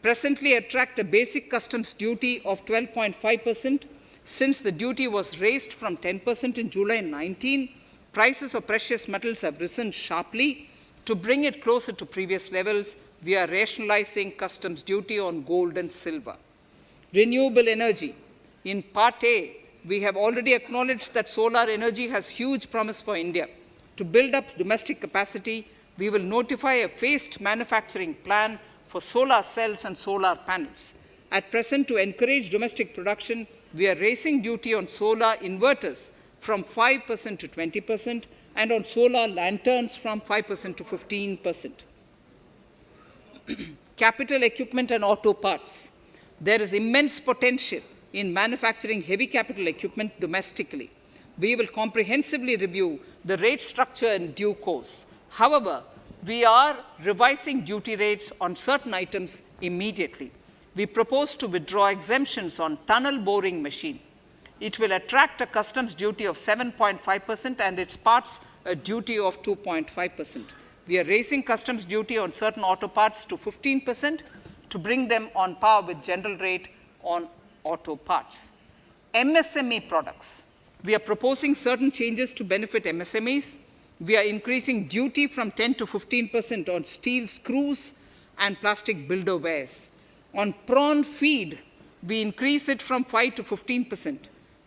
presently attract a basic customs duty of 12.5%. Since the duty was raised from 10% in July 19, prices of precious metals have risen sharply. To bring it closer to previous levels, we are rationalizing customs duty on gold and silver. Renewable energy. In Part A, we have already acknowledged that solar energy has huge promise for India. To build up domestic capacity, we will notify a phased manufacturing plan for solar cells and solar panels. At present, to encourage domestic production, we are raising duty on solar inverters from 5% to 20% and on solar lanterns from 5% to 15%. Capital equipment and auto parts. There is immense potential in manufacturing heavy capital equipment domestically. We will comprehensively review the rate structure in due course. However, we are revising duty rates on certain items immediately. We propose to withdraw exemptions on tunnel boring machine. It will attract a customs duty of 7.5% and its parts a duty of 2.5%. We are raising customs duty on certain auto parts to 15% to bring them on par with general rate on auto parts. MSME products. We are proposing certain changes to benefit MSMEs. We are increasing duty from 10 to 15% on steel screws and plastic builder wares. On prawn feed, we increase it from 5 to 15%.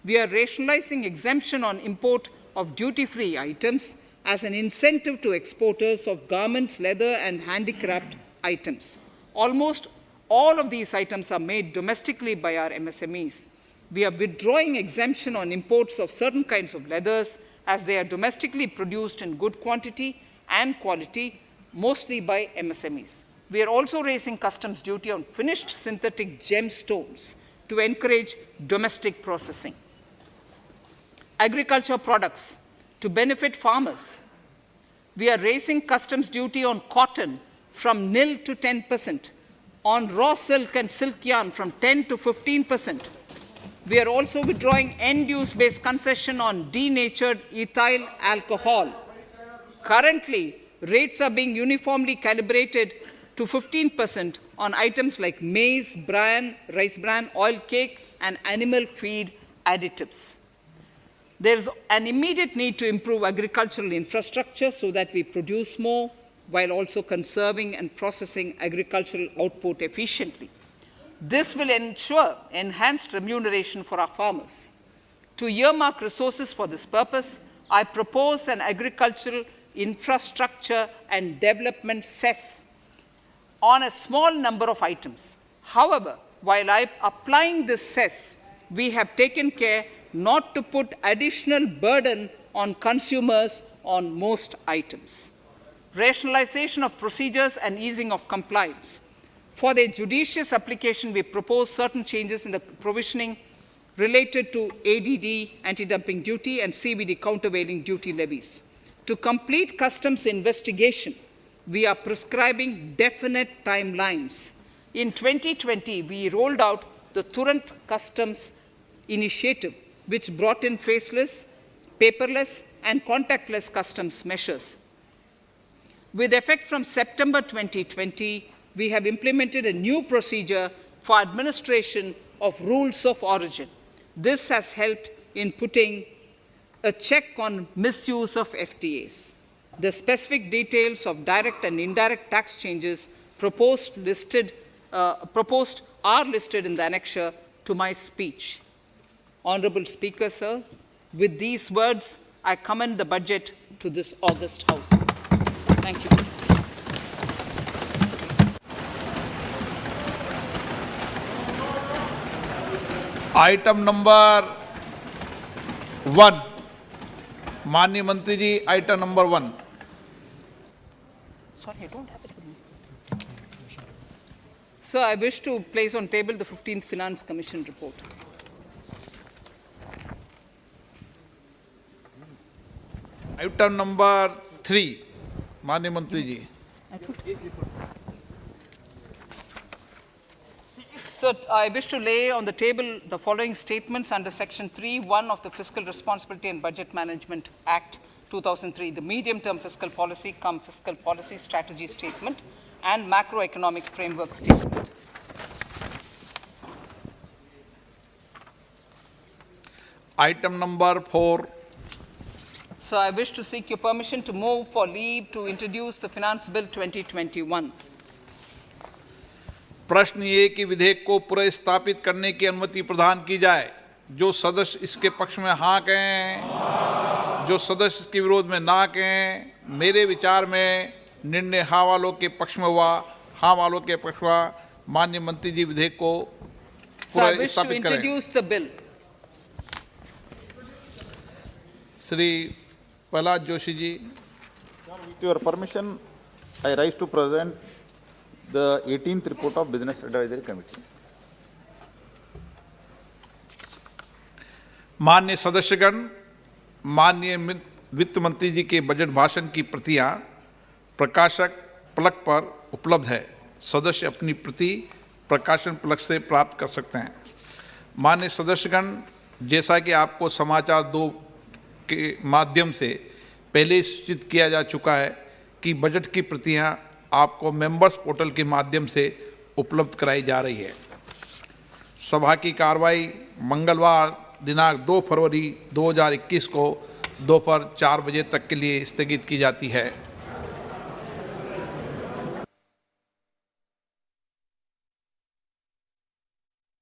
We are rationalizing exemption on import of duty-free items as an incentive to exporters of garments, leather, and handicraft items. Almost all of these items are made domestically by our MSMEs. We are withdrawing exemption on imports of certain kinds of leathers as they are domestically produced in good quantity and quality, mostly by MSMEs. We are also raising customs duty on finished synthetic gemstones to encourage domestic processing. Agriculture products to benefit farmers. We are raising customs duty on cotton from nil to 10%, on raw silk and silk yarn from 10 to 15%. We are also withdrawing end-use based concession on denatured ethyl alcohol. Currently, rates are being uniformly calibrated to 15% on items like maize, bran, rice bran, oil cake, and animal feed additives. There is an immediate need to improve agricultural infrastructure so that we produce more while also conserving and processing agricultural output efficiently. This will ensure enhanced remuneration for our farmers. To earmark resources for this purpose, I propose an agricultural infrastructure and development cess on a small number of items. However, while applying this cess, we have taken care not to put additional burden on consumers on most items. Rationalization of procedures and easing of compliance. For their judicious application, we propose certain changes in the provisioning related to ADD, anti-dumping duty, and CVD, countervailing duty levies. To complete customs investigation, we are prescribing definite timelines. In 2020, we rolled out the Turant Customs Initiative, which brought in faceless, paperless, and contactless customs measures. With effect from September 2020, we have implemented a new procedure for administration of rules of origin. This has helped in putting a check on misuse of FTAs. The specific details of direct and indirect tax changes proposed are listed in the annexure to my speech. Honorable Speaker, sir, with these words, I commend the budget to this august House. Thank you.
Item number 1, माननीय मंत्री जी, item number 1।
Sorry, I don't have it with me. Sir, I wish to place on table the 15th Finance Commission report.
Item number 3, माननीय मंत्री जी।
So, I wish to lay on the table the following statements under Section 3(1) of the Fiscal Responsibility and Budget Management Act 2003, the medium-term fiscal policy, fiscal policy strategy statement, and macroeconomic framework statement.
Item number 4.
So, I wish to seek your permission to move for leave to introduce the Finance Bill 2021.
प्रश्न ये कि विधेयक को पुनर्स्थापित करने की अनुमति प्रदान की जाए। जो सदस्य इसके पक्ष में हाँ कहें, जो सदस्य इसके विरोध में ना कहें। मेरे विचार में निर्णय हाँ वालों के पक्ष में हुआ, हाँ वालों के पक्ष हुआ। माननीय मंत्री जी विधेयक को पुनर्स्थापित करें। Shri Prahlad Joshi ji.
With your permission, I rise to present the 18th report of Business Advisory Committee.
माननीय सदस्यगण, माननीय वित्त मंत्री जी के बजट भाषण की प्रतियां प्रकाशक फलक पर उपलब्ध है। सदस्य अपनी प्रति प्रकाशन फलक से प्राप्त कर सकते हैं। माननीय सदस्यगण, जैसा कि आपको समाचार 2 के माध्यम से पहले सूचित किया जा चुका है कि बजट की प्रतियां आपको मेंबर्स पोर्टल के माध्यम से उपलब्ध कराई जा रही है। सभा की कार्रवाई मंगलवार दिनांक 2 फरवरी 2021 को दोपहर 4 बजे तक के लिए स्थगित की जाती है।